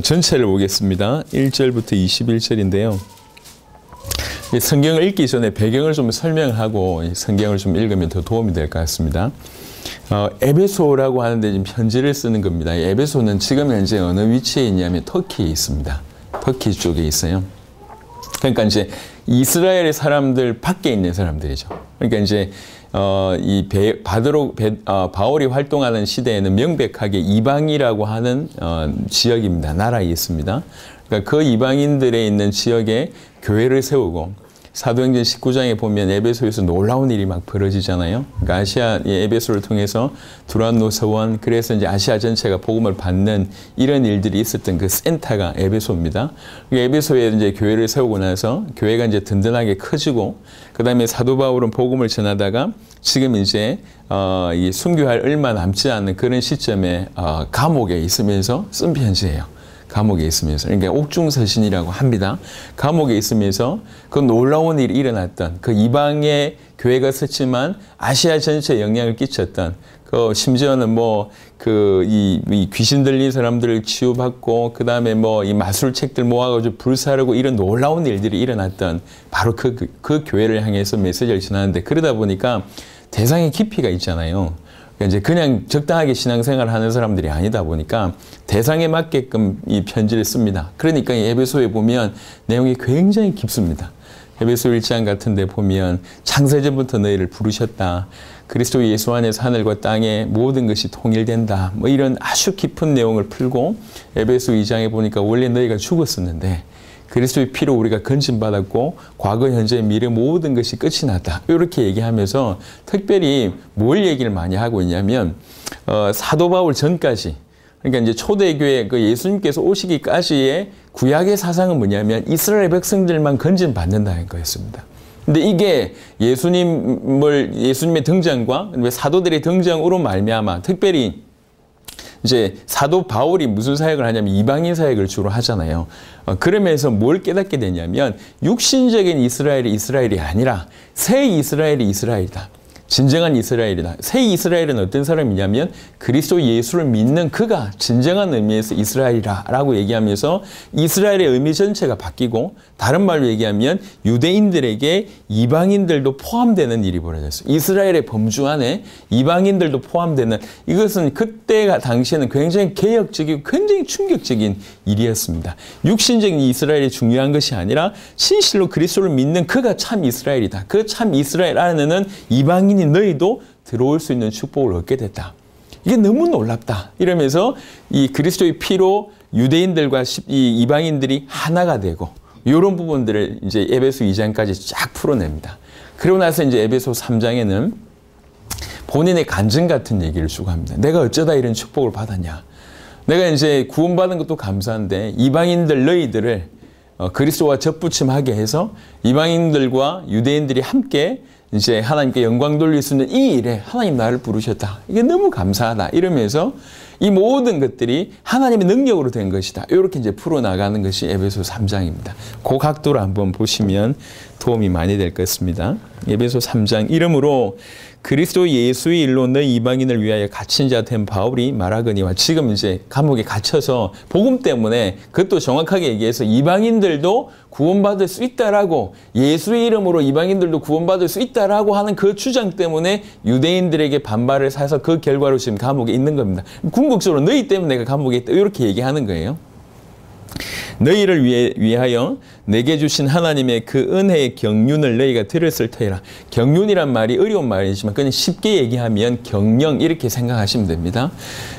전체를 보겠습니다. 1절부터 21절인데요. 성경을 읽기 전에 배경을 좀 설명하고 성경을 좀 읽으면 더 도움이 될 것 같습니다. 에베소라고 하는데 지금 편지를 쓰는 겁니다. 에베소는 지금 현재 어느 위치에 있냐면 터키에 있습니다. 터키 쪽에 있어요. 그러니까 이제 이스라엘의 사람들 밖에 있는 사람들이죠. 그러니까 이제 바울이 활동하는 시대에는 명백하게 이방이라고 하는 지역입니다. 나라에 있습니다. 그러니까 그 이방인들에 있는 지역에 교회를 세우고 사도행전 19장에 보면 에베소에서 놀라운 일이 막 벌어지잖아요. 그러니까 아시아의 에베소를 통해서 두란노 서원, 그래서 이제 아시아 전체가 복음을 받는 이런 일들이 있었던 그 센터가 에베소입니다. 에베소에 이제 교회를 세우고 나서 교회가 이제 든든하게 커지고, 그 다음에 사도 바울은 복음을 전하다가 지금 이제 순교할 얼마 남지 않는 그런 시점에 감옥에 있으면서 쓴 편지예요. 감옥에 있으면서, 그러니까 옥중서신이라고 합니다. 감옥에 있으면서 그 놀라운 일이 일어났던 그 이방의 교회가 섰지만 아시아 전체에 영향을 끼쳤던, 그 심지어는 이 귀신 들린 사람들을 치유받고, 그 다음에 이 마술책들 모아가지고 불사르고 이런 놀라운 일들이 일어났던 바로 그 교회를 향해서 메시지를 전하는데, 그러다 보니까 대상의 깊이가 있잖아요. 이제 그냥 적당하게 신앙생활을 하는 사람들이 아니다 보니까 대상에 맞게끔 이 편지를 씁니다. 그러니까 이 에베소에 보면 내용이 굉장히 깊습니다. 에베소 1장 같은 데 보면 창세전부터 너희를 부르셨다. 그리스도 예수 안에서 하늘과 땅의 모든 것이 통일된다. 이런 아주 깊은 내용을 풀고, 에베소 2장에 보니까 원래 너희가 죽었었는데 그리스도의 피로 우리가 건진받았고 과거, 현재, 미래 모든 것이 끝이 났다. 이렇게 얘기하면서 특별히 뭘 얘기를 많이 하고 있냐면 사도 바울 전까지, 그러니까 이제 초대교회 그 예수님께서 오시기까지의 구약의 사상은 뭐냐면 이스라엘 백성들만 건진받는다는 거였습니다. 근데 이게 예수님의 등장과 사도들의 등장으로 말미암아, 특별히 이제 사도 바울이 무슨 사역을 하냐면 이방인 사역을 주로 하잖아요. 그러면서 뭘 깨닫게 되냐면 육신적인 이스라엘이 아니라 새 이스라엘이 이스라엘이다. 진정한 이스라엘이다. 새 이스라엘은 어떤 사람이냐면 그리스도 예수를 믿는 그가 진정한 의미에서 이스라엘이라고 얘기하면서 이스라엘의 의미 전체가 바뀌고, 다른 말로 얘기하면 유대인들에게 이방인들도 포함되는 일이 벌어졌어요. 이스라엘의 범주 안에 이방인들도 포함되는, 이것은 그때가 당시에는 굉장히 개혁적이고 굉장히 충격적인 일이었습니다. 육신적인 이스라엘이 중요한 것이 아니라 진실로 그리스도를 믿는 그가 참 이스라엘이다. 그 참 이스라엘 안에는 이방인이 너희도 들어올 수 있는 축복을 얻게 됐다. 이게 너무 놀랍다. 이러면서 이 그리스도의 피로 유대인들과 이 이방인들이 하나가 되고, 이런 부분들을 이제 에베소 2장까지 쫙 풀어냅니다. 그러고 나서 이제 에베소 3장에는 본인의 간증 같은 얘기를 주고 합니다. 내가 어쩌다 이런 축복을 받았냐. 내가 이제 구원받은 것도 감사한데 이방인들 너희들을 그리스도와 접붙임하게 해서 이방인들과 유대인들이 함께 이제 하나님께 영광 돌릴 수 있는 이 일에 하나님 나를 부르셨다. 이게 너무 감사하다. 이러면서 이 모든 것들이 하나님의 능력으로 된 것이다. 이렇게 이제 풀어나가는 것이 에베소 3장입니다. 그 각도로 한번 보시면 도움이 많이 될 것 같습니다. 에베소 3장, 이러므로 그리스도 예수의 일로 너희 이방인을 위하여 갇힌 자 된 바울이 말하거니와, 지금 이제 감옥에 갇혀서 복음 때문에, 그것도 정확하게 얘기해서 이방인들도 구원받을 수 있다라고, 예수의 이름으로 이방인들도 구원받을 수 있다라고 하는 그 주장 때문에 유대인들에게 반발을 사서 그 결과로 지금 감옥에 있는 겁니다. 궁극적으로 너희 때문에 내가 감옥에 있다, 이렇게 얘기하는 거예요. 너희를 위하여 내게 주신 하나님의 그 은혜의 경륜을 너희가 들었을 터이라. 경륜이란 말이 어려운 말이지만 그냥 쉽게 얘기하면 경영, 이렇게 생각하시면 됩니다.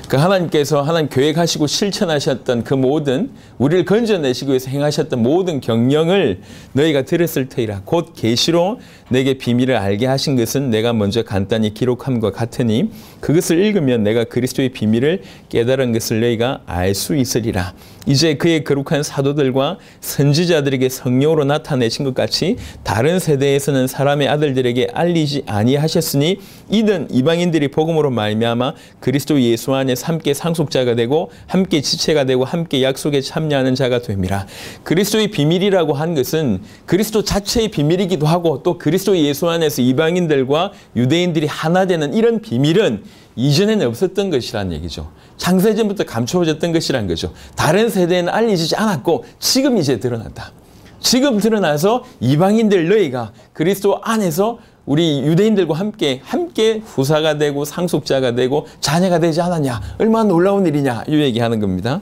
그 하나님께서 하나님 계획하시고 실천하셨던 그 모든, 우리를 건져내시기 위해서 행하셨던 모든 경영을 너희가 들었을 터이라. 곧 계시로 내게 비밀을 알게 하신 것은 내가 먼저 간단히 기록함과 같으니 그것을 읽으면 내가 그리스도의 비밀을 깨달은 것을 너희가 알 수 있으리라. 이제 그의 거룩한 사도들과 선지자들에게 성령으로 나타내신 것 같이 다른 세대에서는 사람의 아들들에게 알리지 아니하셨으니 이는 이방인들이 복음으로 말미암아 그리스도 예수 안에서 함께 상속자가 되고 함께 지체가 되고 함께 약속에 참여하는 자가 됨이라. 그리스도의 비밀이라고 한 것은 그리스도 자체의 비밀이기도 하고, 또 그리스도 예수 안에서 이방인들과 유대인들이 하나 되는 이런 비밀은 이전에는 없었던 것이라는 얘기죠. 창세전부터 감추어졌던 것이라는 거죠. 다른 세대에는 알려지지 않았고 지금 이제 드러났다. 지금 드러나서 이방인들 너희가 그리스도 안에서 우리 유대인들과 함께 후사가 되고 상속자가 되고 자녀가 되지 않았냐. 얼마나 놀라운 일이냐. 이 얘기하는 겁니다.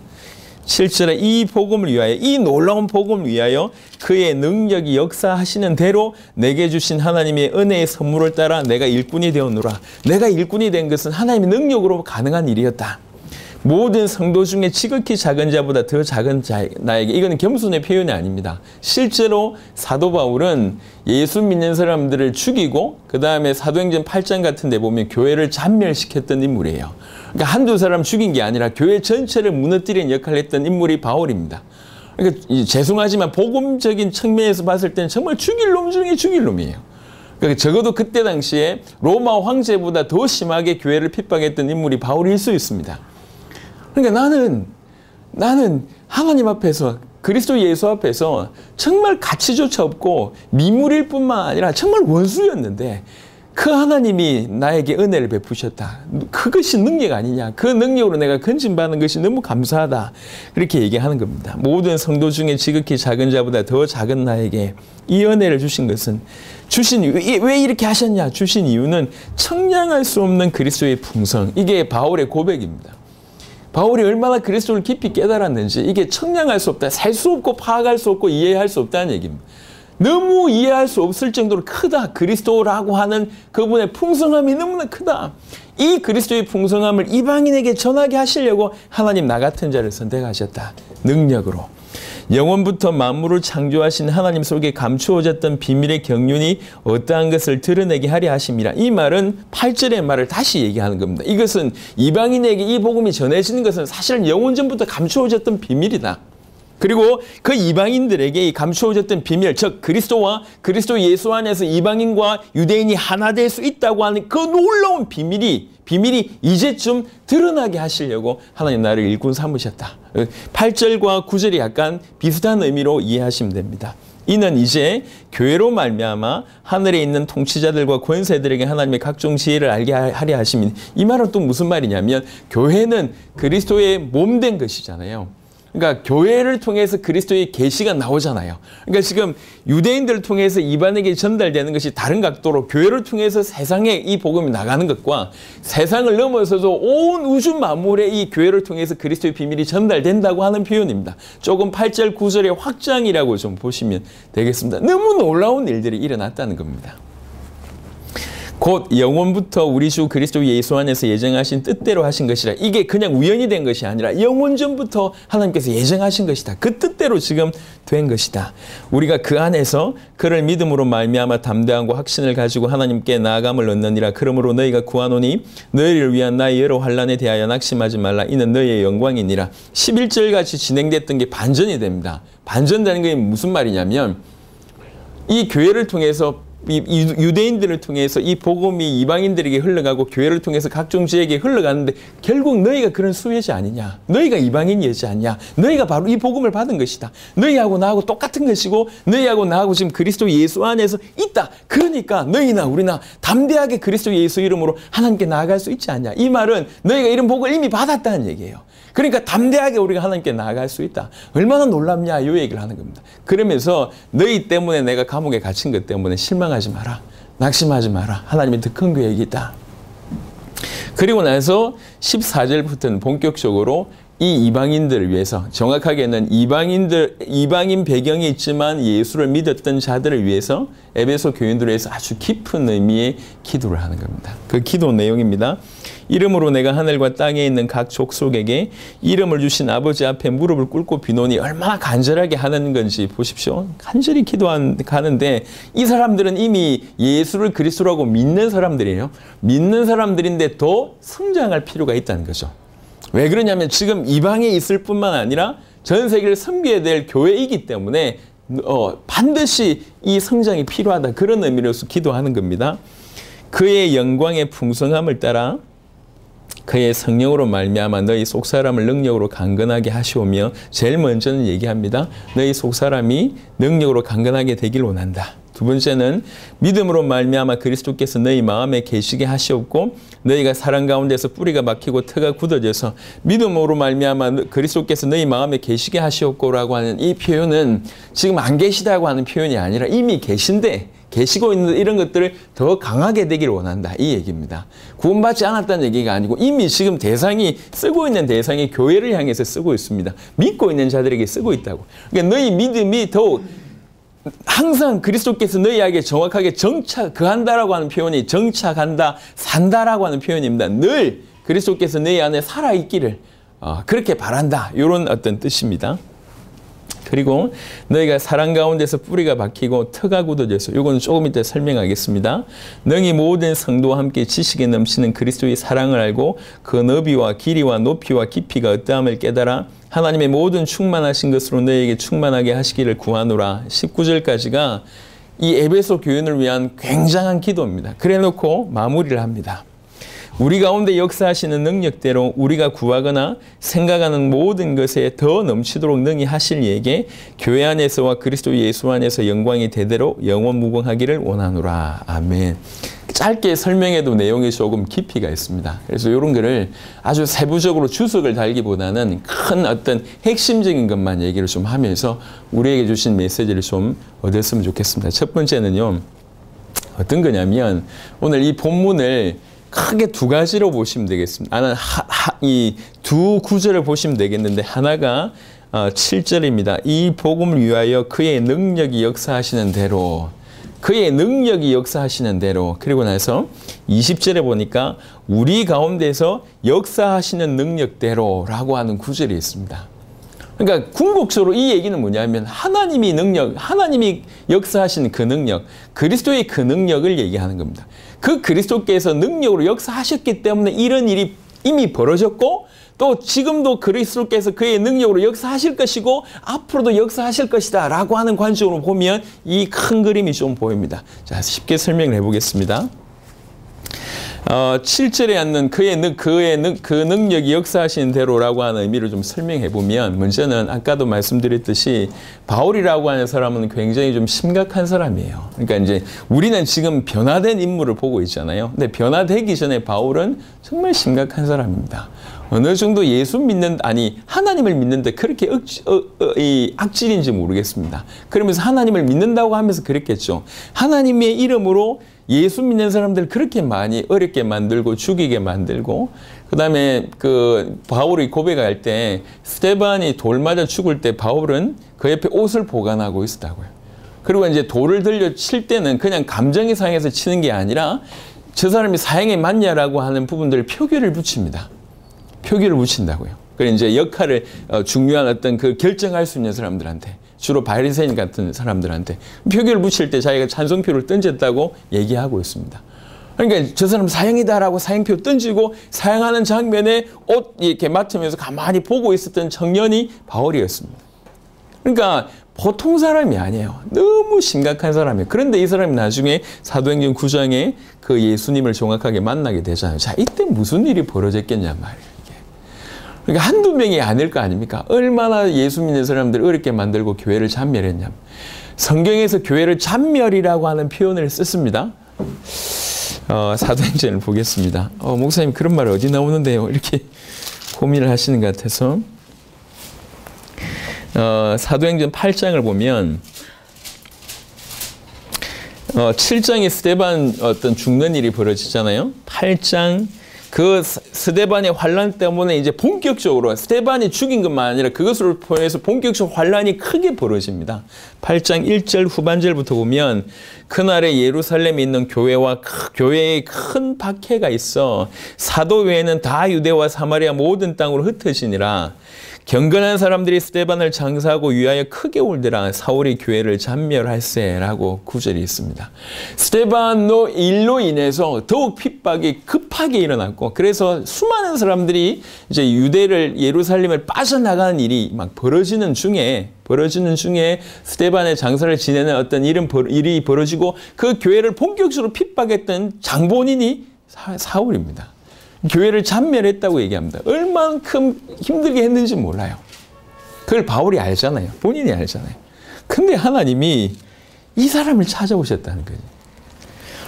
7절에 이 복음을 위하여, 이 놀라운 복음을 위하여 그의 능력이 역사하시는 대로 내게 주신 하나님의 은혜의 선물을 따라 내가 일꾼이 되었노라. 내가 일꾼이 된 것은 하나님의 능력으로 가능한 일이었다. 모든 성도 중에 지극히 작은 자보다 더 작은 나에게, 이거는 겸손의 표현이 아닙니다. 실제로 사도 바울은 예수 믿는 사람들을 죽이고 그 다음에 사도행전 8장 같은 데 보면 교회를 잔멸시켰던 인물이에요. 그러니까 한두 사람 죽인 게 아니라 교회 전체를 무너뜨리는 역할을 했던 인물이 바울입니다. 그러니까 죄송하지만 복음적인 측면에서 봤을 때는 정말 죽일 놈 중에 죽일 놈이에요. 그러니까 적어도 그때 당시에 로마 황제보다 더 심하게 교회를 핍박했던 인물이 바울일 수 있습니다. 그러니까 나는 하나님 앞에서 그리스도 예수 앞에서 정말 가치조차 없고 미물일 뿐만 아니라 정말 원수였는데 그 하나님이 나에게 은혜를 베푸셨다. 그것이 능력 아니냐. 그 능력으로 내가 건진받는 것이 너무 감사하다. 그렇게 얘기하는 겁니다. 모든 성도 중에 지극히 작은 자보다 더 작은 나에게 이 은혜를 주신 것은 왜 이렇게 하셨냐. 주신 이유는 청량할 수 없는 그리스도의 풍성. 이게 바울의 고백입니다. 바울이 얼마나 그리스도를 깊이 깨달았는지 이게 청량할 수 없다. 살 수 없고 파악할 수 없고 이해할 수 없다는 얘기입니다. 너무 이해할 수 없을 정도로 크다. 그리스도라고 하는 그분의 풍성함이 너무나 크다. 이 그리스도의 풍성함을 이방인에게 전하게 하시려고 하나님 나 같은 자를 선택하셨다. 능력으로. 영원부터 만물을 창조하신 하나님 속에 감추어졌던 비밀의 경륜이 어떠한 것을 드러내게 하려 하심이라. 이 말은 8절의 말을 다시 얘기하는 겁니다. 이것은 이방인에게 이 복음이 전해지는 것은 사실은 영원전부터 감추어졌던 비밀이다. 그리고 그 이방인들에게 이 감추어졌던 비밀, 즉 그리스도와 그리스도 예수 안에서 이방인과 유대인이 하나 될 수 있다고 하는 그 놀라운 비밀이 이제쯤 드러나게 하시려고 하나님 나를 일꾼 삼으셨다. 8절과 9절이 약간 비슷한 의미로 이해하시면 됩니다. 이는 이제 교회로 말미암아 하늘에 있는 통치자들과 권세들에게 하나님의 각종 지혜를 알게 하려 하심이. 이 말은 또 무슨 말이냐면 교회는 그리스도의 몸 된 것이잖아요. 그러니까 교회를 통해서 그리스도의 계시가 나오잖아요. 그러니까 지금 유대인들을 통해서 이방인에게 전달되는 것이 다른 각도로 교회를 통해서 세상에 이 복음이 나가는 것과 세상을 넘어서도 온 우주 만물에 이 교회를 통해서 그리스도의 비밀이 전달된다고 하는 표현입니다. 조금 8절, 9절의 확장이라고 좀 보시면 되겠습니다. 너무 놀라운 일들이 일어났다는 겁니다. 곧 영원부터 우리 주 그리스도 예수 안에서 예정하신 뜻대로 하신 것이라. 이게 그냥 우연히 된 것이 아니라 영원전부터 하나님께서 예정하신 것이다. 그 뜻대로 지금 된 것이다. 우리가 그 안에서 그를 믿음으로 말미암아 담대함과 확신을 가지고 하나님께 나아감을 얻느니라. 그러므로 너희가 구하노니 너희를 위한 나의 여러 환난에 대하여 낙심하지 말라. 이는 너희의 영광이니라. 11절 같이 진행됐던 게 반전이 됩니다. 반전되는 게 무슨 말이냐면 이 교회를 통해서 유대인들을 통해서 이 복음이 이방인들에게 흘러가고 교회를 통해서 각종 지에게 흘러가는데 결국 너희가 그런 수혜자 아니냐. 너희가 이방인이었지 않냐. 너희가 바로 이 복음을 받은 것이다. 너희하고 나하고 똑같은 것이고 너희하고 나하고 지금 그리스도 예수 안에서 있다. 그러니까 너희나 우리나 담대하게 그리스도 예수 이름으로 하나님께 나아갈 수 있지 않냐. 이 말은 너희가 이런 복을 이미 받았다는 얘기예요. 그러니까 담대하게 우리가 하나님께 나아갈 수 있다. 얼마나 놀랍냐 이 얘기를 하는 겁니다. 그러면서 너희 때문에 내가 감옥에 갇힌 것 때문에 실망하지 마라. 낙심하지 마라. 하나님의 더 큰 계획이 있다. 그리고 나서 14절부터는 본격적으로 이 이방인들을 위해서, 정확하게는 이방인 배경이 있지만 예수를 믿었던 자들을 위해서 에베소 교인들을 위해서 아주 깊은 의미의 기도를 하는 겁니다. 그 기도 내용입니다. 이름으로 내가 하늘과 땅에 있는 각 족속에게 이름을 주신 아버지 앞에 무릎을 꿇고 비노니. 얼마나 간절하게 하는 건지 보십시오. 간절히 기도하는데 이 사람들은 이미 예수를 그리스도라고 믿는 사람들이에요. 믿는 사람들인데 더 성장할 필요가 있다는 거죠. 왜 그러냐면 지금 이방에 있을 뿐만 아니라 전 세계를 섬겨야 될 교회이기 때문에 반드시 이 성장이 필요하다. 그런 의미로서 기도하는 겁니다. 그의 영광의 풍성함을 따라 그의 성령으로 말미암아 너희 속사람을 능력으로 강건하게 하시오며, 제일 먼저는 얘기합니다. 너희 속사람이 능력으로 강건하게 되길 원한다. 두 번째는 믿음으로 말미암아 그리스도께서 너희 마음에 계시게 하시옵고 너희가 사랑 가운데서 뿌리가 박히고 터가 굳어져서 믿음으로 말미암아 그리스도께서 너희 마음에 계시게 하시옵고라고 하는 이 표현은 지금 안 계시다고 하는 표현이 아니라 이미 계신데 계시고 있는 이런 것들을 더 강하게 되기를 원한다. 이 얘기입니다. 구원받지 않았다는 얘기가 아니고 이미 지금 대상이 쓰고 있는 대상이 교회를 향해서 쓰고 있습니다. 믿고 있는 자들에게 쓰고 있다고. 그러니까 너희 믿음이 더욱 항상 그리스도께서 너희에게 정확하게 거한다라고 하는 표현이 정착한다, 산다라고 하는 표현입니다. 늘 그리스도께서 너희 안에 살아있기를 그렇게 바란다. 이런 어떤 뜻입니다. 그리고 너희가 사랑 가운데서 뿌리가 박히고 터가 굳어져서 이건 조금 이따 설명하겠습니다. 너희 모든 성도와 함께 지식에 넘치는 그리스도의 사랑을 알고 그 너비와 길이와 높이와 깊이가 어떠함을 깨달아 하나님의 모든 충만하신 것으로 너희에게 충만하게 하시기를 구하노라. 19절까지가 이 에베소 교인을 위한 굉장한 기도입니다. 그래 놓고 마무리를 합니다. 우리 가운데 역사하시는 능력대로 우리가 구하거나 생각하는 모든 것에 더 넘치도록 능히 하실 이에게 교회 안에서와 그리스도 예수 안에서 영광이 대대로 영원무궁하기를 원하노라. 아멘. 짧게 설명해도 내용이 조금 깊이가 있습니다. 그래서 이런 거를 아주 세부적으로 주석을 달기보다는 큰 어떤 핵심적인 것만 얘기를 좀 하면서 우리에게 주신 메시지를 좀 얻었으면 좋겠습니다. 첫 번째는요. 어떤 거냐면 오늘 이 본문을 크게 두 가지로 보시면 되겠습니다. 하나는 이 두 구절을 보시면 되겠는데 하나가 7절입니다. 이 복음을 위하여 그의 능력이 역사하시는 대로 그의 능력이 역사하시는 대로 그리고 나서 20절에 보니까 우리 가운데서 역사하시는 능력대로라고 하는 구절이 있습니다. 그러니까 궁극적으로 이 얘기는 뭐냐면 하나님이 역사하신 그 능력, 그리스도의 그 능력을 얘기하는 겁니다. 그 그리스도께서 능력으로 역사하셨기 때문에 이런 일이 이미 벌어졌고 또 지금도 그리스도께서 그의 능력으로 역사하실 것이고 앞으로도 역사하실 것이다 라고 하는 관점으로 보면 이 큰 그림이 좀 보입니다. 자, 쉽게 설명을 해보겠습니다. 7절에 앉는 그 능력이 역사하시는 대로라고 하는 의미를 좀 설명해 보면 먼저는 아까도 말씀드렸듯이 바울이라고 하는 사람은 굉장히 좀 심각한 사람이에요. 그러니까 이제 우리는 지금 변화된 인물을 보고 있잖아요. 근데 변화되기 전에 바울은 정말 심각한 사람입니다. 어느 정도 하나님을 믿는데 그렇게 악질인지 모르겠습니다. 그러면서 하나님을 믿는다고 하면서 그랬겠죠. 하나님의 이름으로 예수 믿는 사람들 그렇게 많이 어렵게 만들고 죽이게 만들고 그다음에 바울이 고백할 때 스데반이 돌 맞아 죽을 때 바울은 그 옆에 옷을 보관하고 있었다고요. 그리고 이제 돌을 들려 칠 때는 그냥 감정이 상해서 치는 게 아니라 저 사람이 사형에 맞냐라고 하는 부분들을 표기를 붙입니다. 표기를 붙인다고요. 그래서 이제 역할을 중요한 어떤 결정할 수 있는 사람들한테 주로 바리새인 같은 사람들한테 표기를 붙일 때 자기가 찬송표를 던졌다고 얘기하고 있습니다. 그러니까 저 사람 사형이다라고 사형표 던지고 사형하는 장면에 옷 이렇게 맡으면서 가만히 보고 있었던 청년이 바울이었습니다. 그러니까 보통 사람이 아니에요. 너무 심각한 사람이에요. 그런데 이 사람이 나중에 사도행전 9장에 그 예수님을 정확하게 만나게 되잖아요. 자, 이때 무슨 일이 벌어졌겠냐 말이에요. 그러니까 한두 명이 아닐 거 아닙니까? 얼마나 예수 믿는 사람들 어렵게 만들고 교회를 잔멸했냐. 성경에서 교회를 잔멸이라고 하는 표현을 썼습니다. 사도행전을 보겠습니다. 목사님 그런 말 어디 나오는데요? 이렇게 고민을 하시는 것 같아서 사도행전 8장을 보면 7장에 스데반 어떤 죽는 일이 벌어지잖아요. 8장 그 스데반의 환란 때문에 이제 본격적으로 스데반이 죽인 것만 아니라 그것으로 통해서 본격적으로 환란이 크게 벌어집니다. 8장 1절 후반절부터 보면 그날에 예루살렘에 있는 교회에 큰 박해가 있어 사도 외에는 다 유대와 사마리아 모든 땅으로 흩어지니라. 경건한 사람들이 스데반을 장사하고 위하여 크게 울더라. 사울이 교회를 잔멸할세라고 구절이 있습니다. 스데반의 일로 인해서 더욱 핍박이 급하게 일어났고 그래서 수많은 사람들이 이제 예루살렘을 빠져나가는 일이 막 벌어지는 중에 스데반의 장사를 지내는 어떤 일이 벌어지고 그 교회를 본격적으로 핍박했던 장본인이 사울입니다. 교회를 잔멸했다고 얘기합니다. 얼만큼 힘들게 했는지 몰라요. 그걸 바울이 알잖아요. 본인이 알잖아요. 근데 하나님이 이 사람을 찾아오셨다는 거죠.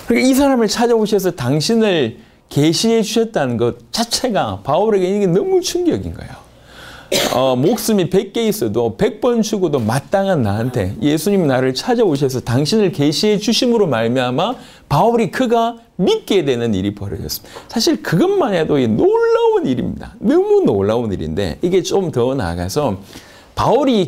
그러니까 이 사람을 찾아오셔서 당신을 계시해 주셨다는 것 자체가 바울에게 이게 너무 충격인 거예요. 목숨이 100개 있어도 100번 죽어도 마땅한 나한테 예수님이 나를 찾아오셔서 당신을 계시해 주심으로 말미암아 바울이 그가 믿게 되는 일이 벌어졌습니다. 사실 그것만 해도 놀라운 일입니다. 너무 놀라운 일인데 이게 좀 더 나아가서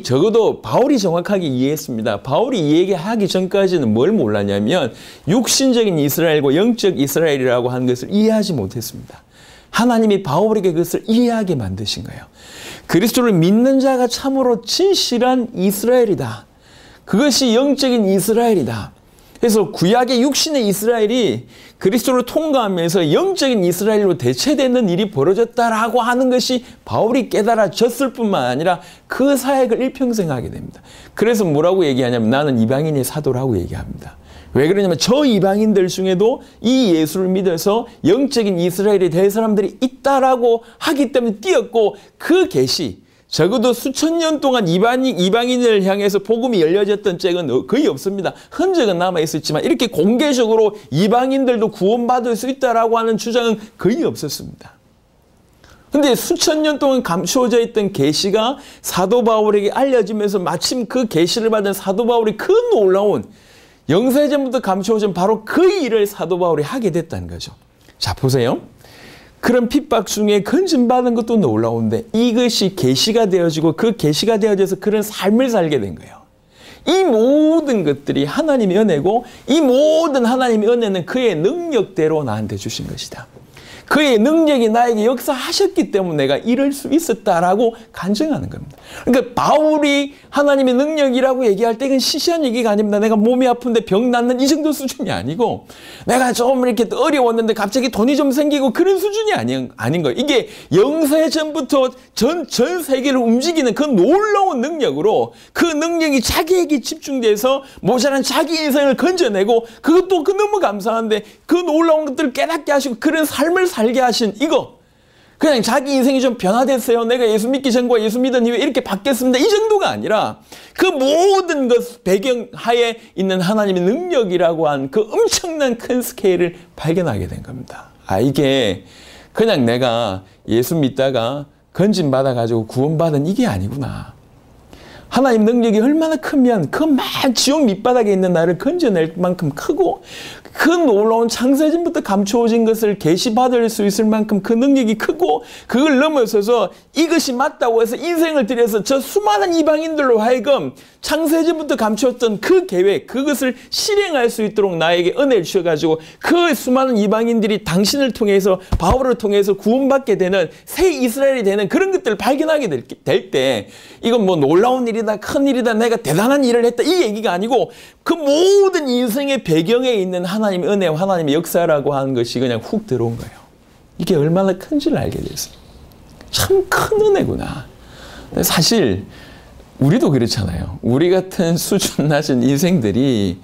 적어도 바울이 정확하게 이해했습니다. 바울이 이 얘기하기 전까지는 뭘 몰랐냐면 육신적인 이스라엘과 영적 이스라엘이라고 하는 것을 이해하지 못했습니다. 하나님이 바울에게 그것을 이해하게 만드신 거예요. 그리스도를 믿는 자가 참으로 진실한 이스라엘이다. 그것이 영적인 이스라엘이다. 그래서 구약의 육신의 이스라엘이 그리스도를 통과하면서 영적인 이스라엘로 대체되는 일이 벌어졌다라고 하는 것이 바울이 깨달아졌을 뿐만 아니라 그 사역을 일평생 하게 됩니다. 그래서 뭐라고 얘기하냐면 나는 이방인의 사도라고 얘기합니다. 왜 그러냐면 저 이방인들 중에도 이 예수를 믿어서 영적인 이스라엘이 될 사람들이 있다라고 하기 때문에 뛰었고 그 계시 적어도 수천 년 동안 이방인을 향해서 복음이 열려졌던 책은 거의 없습니다. 흔적은 남아있었지만 이렇게 공개적으로 이방인들도 구원받을 수 있다라고 하는 주장은 거의 없었습니다. 근데 수천 년 동안 감추어져 있던 계시가 사도 바울에게 알려지면서 마침 그 계시를 받은 사도 바울이 그 놀라운 영세전부터 감추어진 바로 그 일을 사도 바울이 하게 됐다는 거죠. 자, 보세요. 그런 핍박 중에 건진받은 것도 놀라운데 이것이 계시가 되어지고 그 계시가 되어져서 그런 삶을 살게 된 거예요. 이 모든 것들이 하나님의 은혜고 이 모든 하나님의 은혜는 그의 능력대로 나한테 주신 것이다. 그의 능력이 나에게 역사하셨기 때문에 내가 이럴 수 있었다라고 간증하는 겁니다. 그러니까 바울이 하나님의 능력이라고 얘기할 때 이건 시시한 얘기가 아닙니다. 내가 몸이 아픈데 병 낫는 이 정도 수준이 아니고 내가 좀 이렇게 어려웠는데 갑자기 돈이 좀 생기고 그런 수준이 아닌 거예요. 이게 영세 전부터 전 세계를 움직이는 그 놀라운 능력으로 그 능력이 자기에게 집중돼서 모자란 자기 인생을 건져내고 그것도 너무 감사한데 그 놀라운 것들을 깨닫게 하시고 그런 삶을 살게 하신 이거 그냥 자기 인생이 좀 변화됐어요. 내가 예수 믿기 전과 예수 믿은 이후에 이렇게 바뀌었습니다. 이 정도가 아니라 그 모든 것 배경 하에 있는 하나님의 능력이라고 한 그 엄청난 큰 스케일을 발견하게 된 겁니다. 이게 그냥 내가 예수 믿다가 건진받아가지고 구원받은 이게 아니구나. 하나님 능력이 얼마나 크면 그 만 지옥 밑바닥에 있는 나를 건져낼 만큼 크고 그 놀라운 창세전부터 감추어진 것을 계시받을 수 있을 만큼 그 능력이 크고 그걸 넘어서서 이것이 맞다고 해서 인생을 들여서 저 수많은 이방인들로 하여금 창세전부터 감추었던 그 계획 그것을 실행할 수 있도록 나에게 은혜를 주셔가지고 그 수많은 이방인들이 당신을 통해서 바울을 통해서 구원받게 되는 새 이스라엘이 되는 그런 것들을 발견하게 될 때 이건 뭐 놀라운 일이다 큰 일이다 내가 대단한 일을 했다 이 얘기가 아니고 그 모든 인생의 배경에 있는 하나님의 은혜와 하나님의 역사라고 하는 것이 그냥 훅 들어온 거예요. 이게 얼마나 큰지를 알게 됐어요. 참 큰 은혜구나. 사실 우리도 그렇잖아요. 우리 같은 수준 낮은 인생들이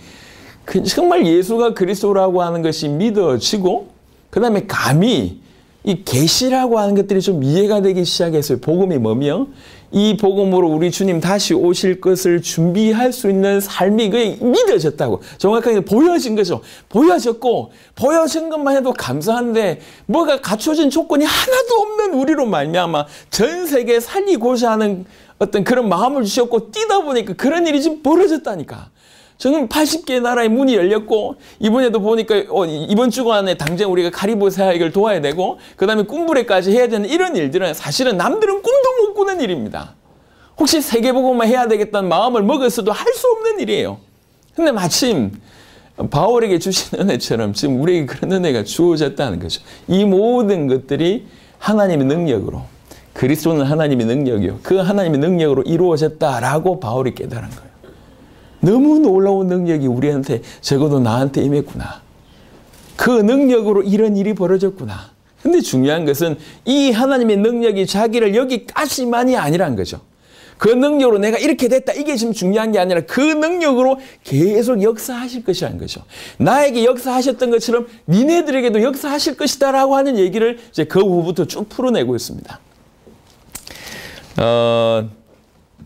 정말 예수가 그리스도라고 하는 것이 믿어지고 그 다음에 감히 이 계시라고 하는 것들이 좀 이해가 되기 시작했어요. 복음이 뭐며 이 복음으로 우리 주님 다시 오실 것을 준비할 수 있는 삶이 그게 믿어졌다고 정확하게 보여진 거죠. 보여졌고 보여진 것만 해도 감사한데 뭐가 갖춰진 조건이 하나도 없는 우리로 말미암아 전 세계 살리고자 하는 어떤 그런 마음을 주셨고 뛰다 보니까 그런 일이 지금 벌어졌다니까. 지금 80개 나라의 문이 열렸고 이번에도 보니까 이번 주간에 당장 우리가 카리브 사역을 도와야 되고 그 다음에 꿈부레까지 해야 되는 이런 일들은 사실은 남들은 꿈도 못 꾸는 일입니다. 혹시 세계복음만 해야 되겠다는 마음을 먹었어도 할 수 없는 일이에요. 근데 마침 바울에게 주신 은혜처럼 지금 우리에게 그런 은혜가 주어졌다는 거죠. 이 모든 것들이 하나님의 능력으로 그리스도는 하나님의 능력이요. 그 하나님의 능력으로 이루어졌다라고 바울이 깨달은 거예요. 너무 놀라운 능력이 우리한테 적어도 나한테 임했구나. 그 능력으로 이런 일이 벌어졌구나. 근데 중요한 것은 이 하나님의 능력이 자기를 여기까지만이 아니란 거죠. 그 능력으로 내가 이렇게 됐다. 이게 지금 중요한 게 아니라 그 능력으로 계속 역사하실 것이라는 거죠. 나에게 역사하셨던 것처럼 니네들에게도 역사하실 것이다라고 하는 얘기를 이제 그 후부터 쭉 풀어내고 있습니다.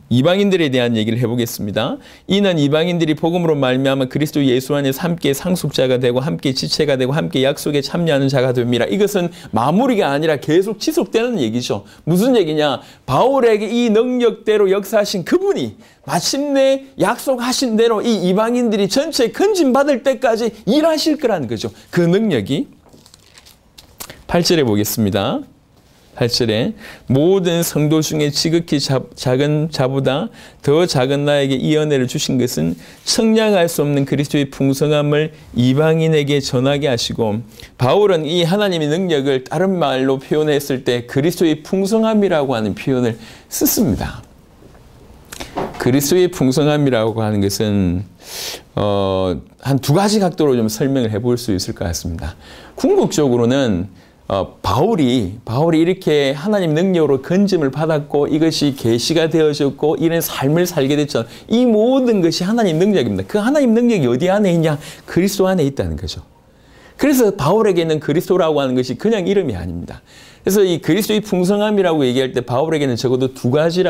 이방인들에 대한 얘기를 해보겠습니다. 이는 이방인들이 복음으로 말미암아 그리스도 예수 안에서 함께 상속자가 되고 함께 지체가 되고 함께 약속에 참여하는 자가 됩니다. 이것은 마무리가 아니라 계속 지속되는 얘기죠. 무슨 얘기냐? 바울에게 이 능력대로 역사하신 그분이 마침내 약속하신 대로 이 이방인들이 전체 건진받을 때까지 일하실 거라는 거죠. 그 능력이 8절에 보겠습니다. 8절에 모든 성도 중에 지극히 작은 자보다 더 작은 나에게 이 은혜를 주신 것은 청량할 수 없는 그리스도의 풍성함을 이방인에게 전하게 하시고, 바울은 이 하나님의 능력을 다른 말로 표현했을 때 그리스도의 풍성함이라고 하는 표현을 썼습니다. 그리스도의 풍성함이라고 하는 것은 한 두 가지 각도로 좀 설명을 해볼 수 있을 것 같습니다. 궁극적으로는 바울이 이렇게 하나님 능력으로 건짐을 받았고 이것이 계시가 되어졌고 이런 삶을 살게 됐잖아요. 이 모든 것이 하나님 능력입니다. 그 하나님 능력이 어디 안에 있냐? 그리스도 안에 있다는 거죠. 그래서 바울에게는 그리스도라고 하는 것이 그냥 이름이 아닙니다. 그래서 이 그리스도의 풍성함이라고 얘기할 때 바울에게는 적어도 두 가지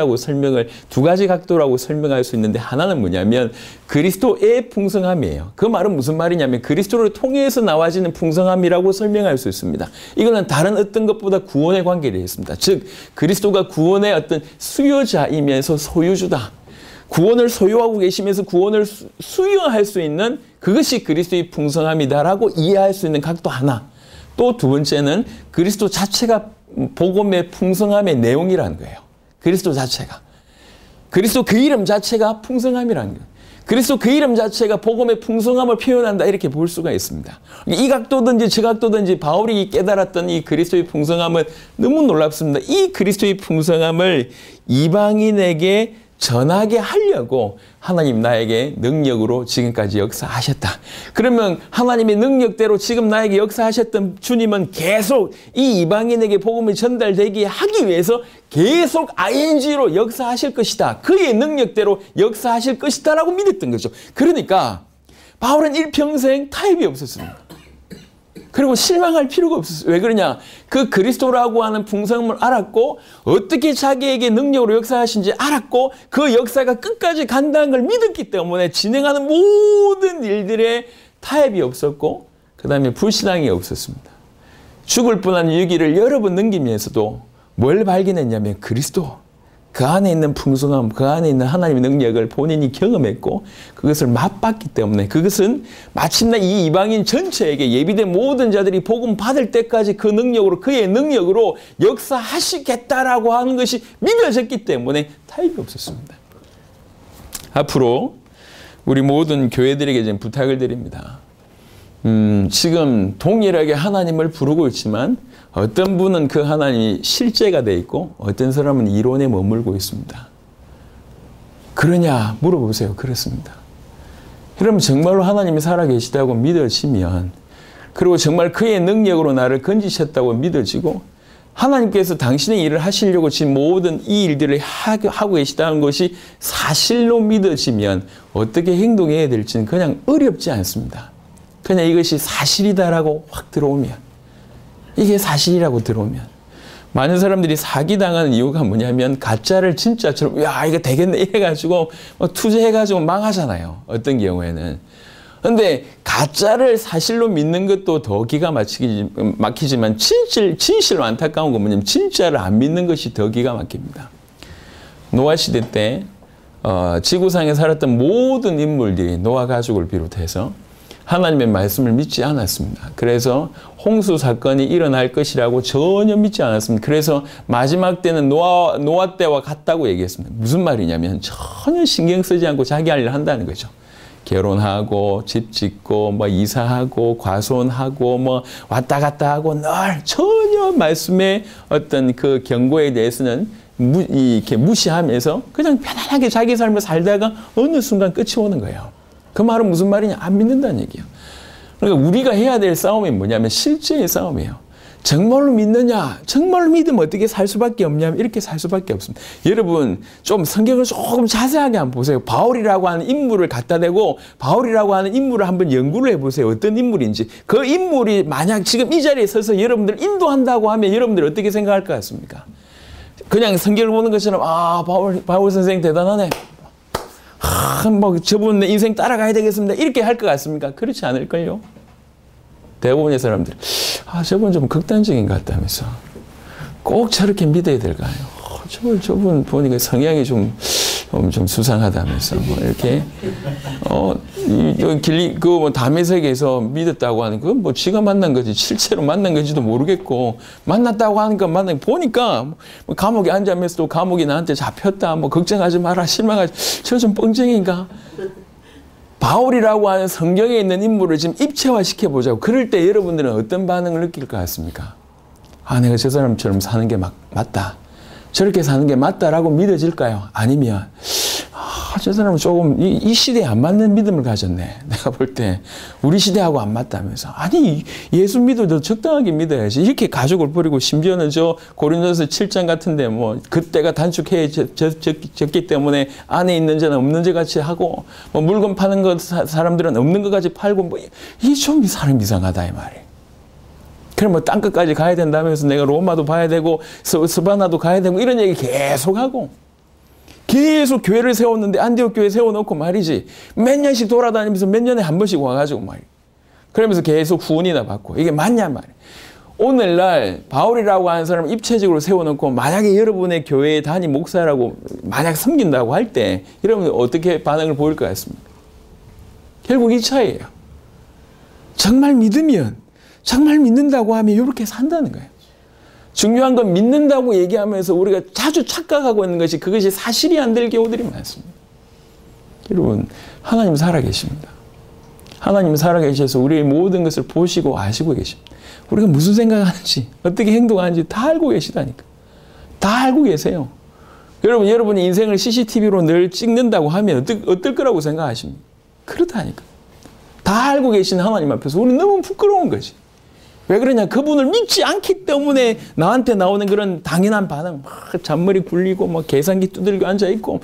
각도라고 설명할 수 있는데, 하나는 뭐냐면 그리스도의 풍성함이에요. 그 말은 무슨 말이냐면 그리스도를 통해서 나와지는 풍성함이라고 설명할 수 있습니다. 이거는 다른 어떤 것보다 구원의 관계를 했습니다. 즉 그리스도가 구원의 어떤 수요자이면서 소유주다. 구원을 소유하고 계시면서 구원을 수여할 수 있는 그것이 그리스도의 풍성함이다라고 이해할 수 있는 각도 하나. 또 두 번째는 그리스도 자체가 복음의 풍성함의 내용이라는 거예요. 그리스도 자체가. 그리스도 그 이름 자체가 풍성함이라는 거예요. 그리스도 그 이름 자체가 복음의 풍성함을 표현한다, 이렇게 볼 수가 있습니다. 이 각도든지 저 각도든지 바울이 깨달았던 이 그리스도의 풍성함은 너무 놀랍습니다. 이 그리스도의 풍성함을 이방인에게 전하게 하려고 하나님 나에게 능력으로 지금까지 역사하셨다. 그러면 하나님의 능력대로 지금 나에게 역사하셨던 주님은 계속 이 이방인에게 복음이 전달되게 하기 위해서 계속 ing로 역사하실 것이다. 그의 능력대로 역사하실 것이다 라고 믿었던 거죠. 그러니까 바울은 일평생 타협이 없었습니다. 그리고 실망할 필요가 없었어요. 왜 그러냐? 그 그리스도라고 하는 풍성함을 알았고 어떻게 자기에게 능력으로 역사하신지 알았고 그 역사가 끝까지 간다는 걸 믿었기 때문에 진행하는 모든 일들에 타협이 없었고 그 다음에 불신앙이 없었습니다. 죽을 뻔한 위기를 여러 번 넘기면서도 뭘 발견했냐면 그리스도, 그 안에 있는 풍성함, 그 안에 있는 하나님의 능력을 본인이 경험했고 그것을 맛봤기 때문에 그것은 마침내 이 이방인 전체에게 예비된 모든 자들이 복음 받을 때까지 그 능력으로, 그의 능력으로 역사하시겠다라고 하는 것이 믿어졌기 때문에 타협이 없었습니다. 앞으로 우리 모든 교회들에게 좀 부탁을 드립니다. 지금 동일하게 하나님을 부르고 있지만 어떤 분은 그 하나님이 실제가 돼 있고 어떤 사람은 이론에 머물고 있습니다. 그러냐 물어보세요. 그렇습니다. 여러분 정말로 하나님이 살아계시다고 믿어지면, 그리고 정말 그의 능력으로 나를 건지셨다고 믿어지고 하나님께서 당신의 일을 하시려고 지금 모든 이 일들을 하고 계시다는 것이 사실로 믿어지면 어떻게 행동해야 될지는 그냥 어렵지 않습니다. 그냥 이것이 사실이다라고 확 들어오면, 이게 사실이라고 들어오면, 많은 사람들이 사기당하는 이유가 뭐냐면 가짜를 진짜처럼 야 이거 되겠네 이래가지고 투자해가지고 망하잖아요. 어떤 경우에는. 근데 가짜를 사실로 믿는 것도 더 기가 막히지만 진실로 안타까운 건 뭐냐면 진짜를 안 믿는 것이 더 기가 막힙니다. 노아 시대 때 지구상에 살았던 모든 인물들이 노아 가족을 비롯해서 하나님의 말씀을 믿지 않았습니다. 그래서 홍수 사건이 일어날 것이라고 전혀 믿지 않았습니다. 그래서 마지막 때는 노아 때와 같다고 얘기했습니다. 무슨 말이냐면 전혀 신경 쓰지 않고 자기 할 일을 한다는 거죠. 결혼하고 집 짓고 뭐 이사하고 과손하고 뭐 왔다 갔다 하고 늘 전혀 말씀의 어떤 그 경고에 대해서는 이렇게 무시하면서 그냥 편안하게 자기 삶을 살다가 어느 순간 끝이 오는 거예요. 그 말은 무슨 말이냐? 안 믿는다는 얘기예요. 그러니까 우리가 해야 될 싸움이 뭐냐면 실제의 싸움이에요. 정말로 믿느냐? 정말로 믿으면 어떻게 살 수밖에 없냐면 이렇게 살 수밖에 없습니다. 여러분 좀 성경을 조금 자세하게 한번 보세요. 바울이라고 하는 인물을 갖다 대고 바울이라고 하는 인물을 한번 연구를 해보세요. 어떤 인물인지. 그 인물이 만약 지금 이 자리에 서서 여러분들 인도한다고 하면 여러분들 어떻게 생각할 것 같습니까? 그냥 성경을 보는 것처럼 아 바울 선생 대단하네. 뭐 저분 내 인생 따라가야 되겠습니다. 이렇게 할 것 같습니까? 그렇지 않을걸요. 대부분의 사람들 저분 좀 극단적인 것 같다면서 꼭 저렇게 믿어야 될까요? 저분 보니까 성향이 좀 수상하다면서 뭐 이렇게 뭐 담에색에서 믿었다고 하는 건 뭐 지가 만난 거지 실제로 만난 건지도 모르겠고 만났다고 하니까 보니까 뭐 감옥에 앉으면서 또 감옥이 나한테 잡혔다 뭐 걱정하지 마라 실망하지 저 좀 뻥쟁인가? 바울이라고 하는 성경에 있는 인물을 지금 입체화 시켜보자고. 그럴 때 여러분들은 어떤 반응을 느낄 것 같습니까? 내가 저 사람처럼 사는 게 맞다. 저렇게 사는 게 맞다라고 믿어질까요? 아니면 저 사람은 조금 이 시대에 안 맞는 믿음을 가졌네. 내가 볼 때 우리 시대하고 안 맞다면서. 아니 예수 믿어도 적당하게 믿어야지. 이렇게 가족을 버리고 심지어는 저 고린도서 7장 같은데 뭐 그때가 단축해졌기 때문에 안에 있는 자는 없는 자 같이 하고 뭐 물건 파는 것 사람들은 없는 것까지 팔고 뭐 이게 좀 사람 이상하다 이 말이에요. 그럼 뭐 땅끝까지 가야 된다면서 내가 로마도 봐야 되고 스바나도 가야 되고 이런 얘기 계속하고 계속 교회를 세웠는데 안디옥 교회 세워놓고 말이지 몇 년씩 돌아다니면서 몇 년에 한 번씩 와가지고 말이야. 그러면서 계속 후원이나 받고 이게 맞냐 말이야. 오늘날 바울이라고 하는 사람을 입체적으로 세워놓고 만약에 여러분의 교회의 단임 목사라고 만약 섬긴다고 할 때 여러분은 어떻게 반응을 보일 것 같습니까? 결국 이 차이예요. 정말 믿으면 정말 믿는다고 하면 이렇게 산다는 거예요. 중요한 건 믿는다고 얘기하면서 우리가 자주 착각하고 있는 것이 그것이 사실이 안 될 경우들이 많습니다. 여러분 하나님 살아계십니다. 하나님 살아계셔서 우리의 모든 것을 보시고 아시고 계십니다. 우리가 무슨 생각하는지 어떻게 행동하는지 다 알고 계시다니까. 다 알고 계세요. 여러분이 인생을 CCTV로 늘 찍는다고 하면 어떨 거라고 생각하십니까? 그렇다니까. 다 알고 계신 하나님 앞에서 우리는 너무 부끄러운 거지. 왜 그러냐? 그분을 믿지 않기 때문에 나한테 나오는 그런 당연한 반응. 잔머리 굴리고, 뭐 계산기 두들겨 앉아있고,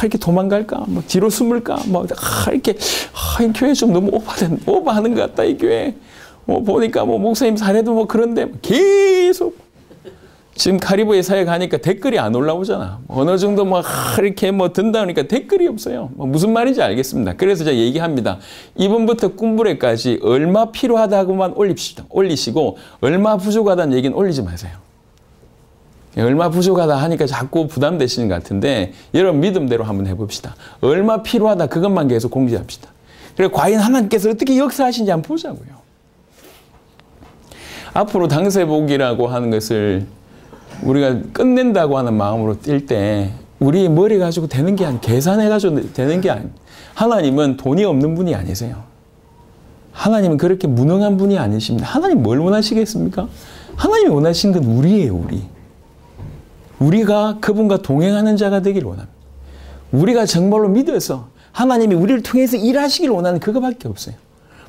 이렇게 도망갈까? 뭐 뒤로 숨을까? 뭐 이렇게, 이 교회 좀 너무 오버하는 것 같다, 이 교회. 뭐 보니까 뭐 목사님 사례도 뭐 그런데 계속. 지금 카리브해 사회 가니까 댓글이 안 올라오잖아. 어느 정도 뭐 이렇게 뭐 든다 그러니까 댓글이 없어요. 뭐 무슨 말인지 알겠습니다. 그래서 제가 얘기합니다. 이번부터 꿈부레까지 얼마 필요하다고만 올리시고 얼마 부족하다는 얘기는 올리지 마세요. 얼마 부족하다 하니까 자꾸 부담되시는 것 같은데 여러분 믿음대로 한번 해봅시다. 얼마 필요하다 그것만 계속 공지합시다. 그래 과연 하나님께서 어떻게 역사하시는지 한번 보자고요. 앞으로 당세복이라고 하는 것을 우리가 끝낸다고 하는 마음으로 뛸 때 우리 머리 가지고 되는 게 아니에요. 계산해가지고 되는 게 아니에요. 하나님은 돈이 없는 분이 아니세요. 하나님은 그렇게 무능한 분이 아니십니다. 하나님 뭘 원하시겠습니까? 하나님이 원하시는 건 우리예요. 우리가 그분과 동행하는 자가 되길 원합니다. 우리가 정말로 믿어서 하나님이 우리를 통해서 일하시길 원하는 그거밖에 없어요.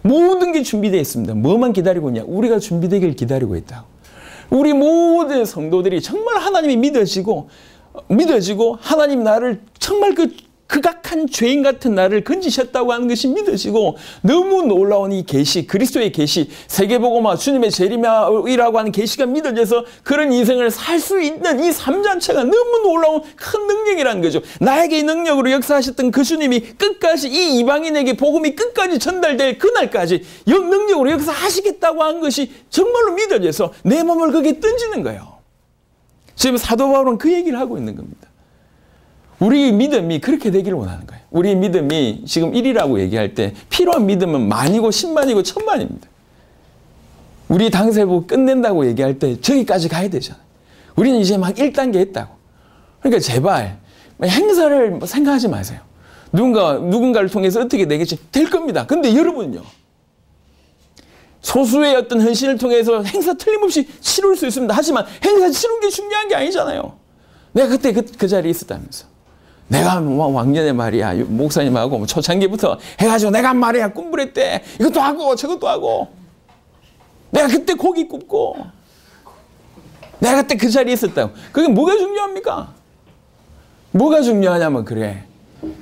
모든 게 준비되어 있습니다. 뭐만 기다리고 있냐? 우리가 준비되길 기다리고 있다고. 우리 모든 성도들이 정말 하나님이 믿어지고 하나님 나를 정말 극악한 죄인 같은 나를 건지셨다고 하는 것이 믿어지고 너무 놀라운 이 계시, 그리스도의 계시, 세계복음화, 주님의 재림이라고 하는 계시가 믿어져서 그런 인생을 살 수 있는 이 삶 자체가 너무 놀라운 큰 능력이라는 거죠. 나에게 이 능력으로 역사하셨던 그 주님이 끝까지 이 이방인에게 복음이 끝까지 전달될 그날까지 능력으로 역사하시겠다고 하는 것이 정말로 믿어져서 내 몸을 거기에 던지는 거예요. 지금 사도 바울은 그 얘기를 하고 있는 겁니다. 우리 믿음이 그렇게 되기를 원하는 거예요. 우리 믿음이 지금 1이라고 얘기할 때 필요한 믿음은 만이고 10만이고 1000만입니다. 우리 당세부 끝낸다고 얘기할 때 저기까지 가야 되잖아요. 우리는 이제 막 1단계 했다고. 그러니까 제발 행사를 생각하지 마세요. 누군가를 통해서 어떻게 되겠지? 될 겁니다. 근데 여러분은요. 소수의 어떤 헌신을 통해서 행사 틀림없이 치룰 수 있습니다. 하지만 행사 치른 게 중요한 게 아니잖아요. 내가 그때 그 자리에 있었다면서. 내가 왕년에 말이야 목사님하고 초창기부터 해가지고 내가 말이야 꿈부랬대 이것도 하고 저것도 하고 내가 그때 고기 굽고 내가 그때 그 자리에 있었다고. 그게 뭐가 중요합니까? 뭐가 중요하냐면 그래.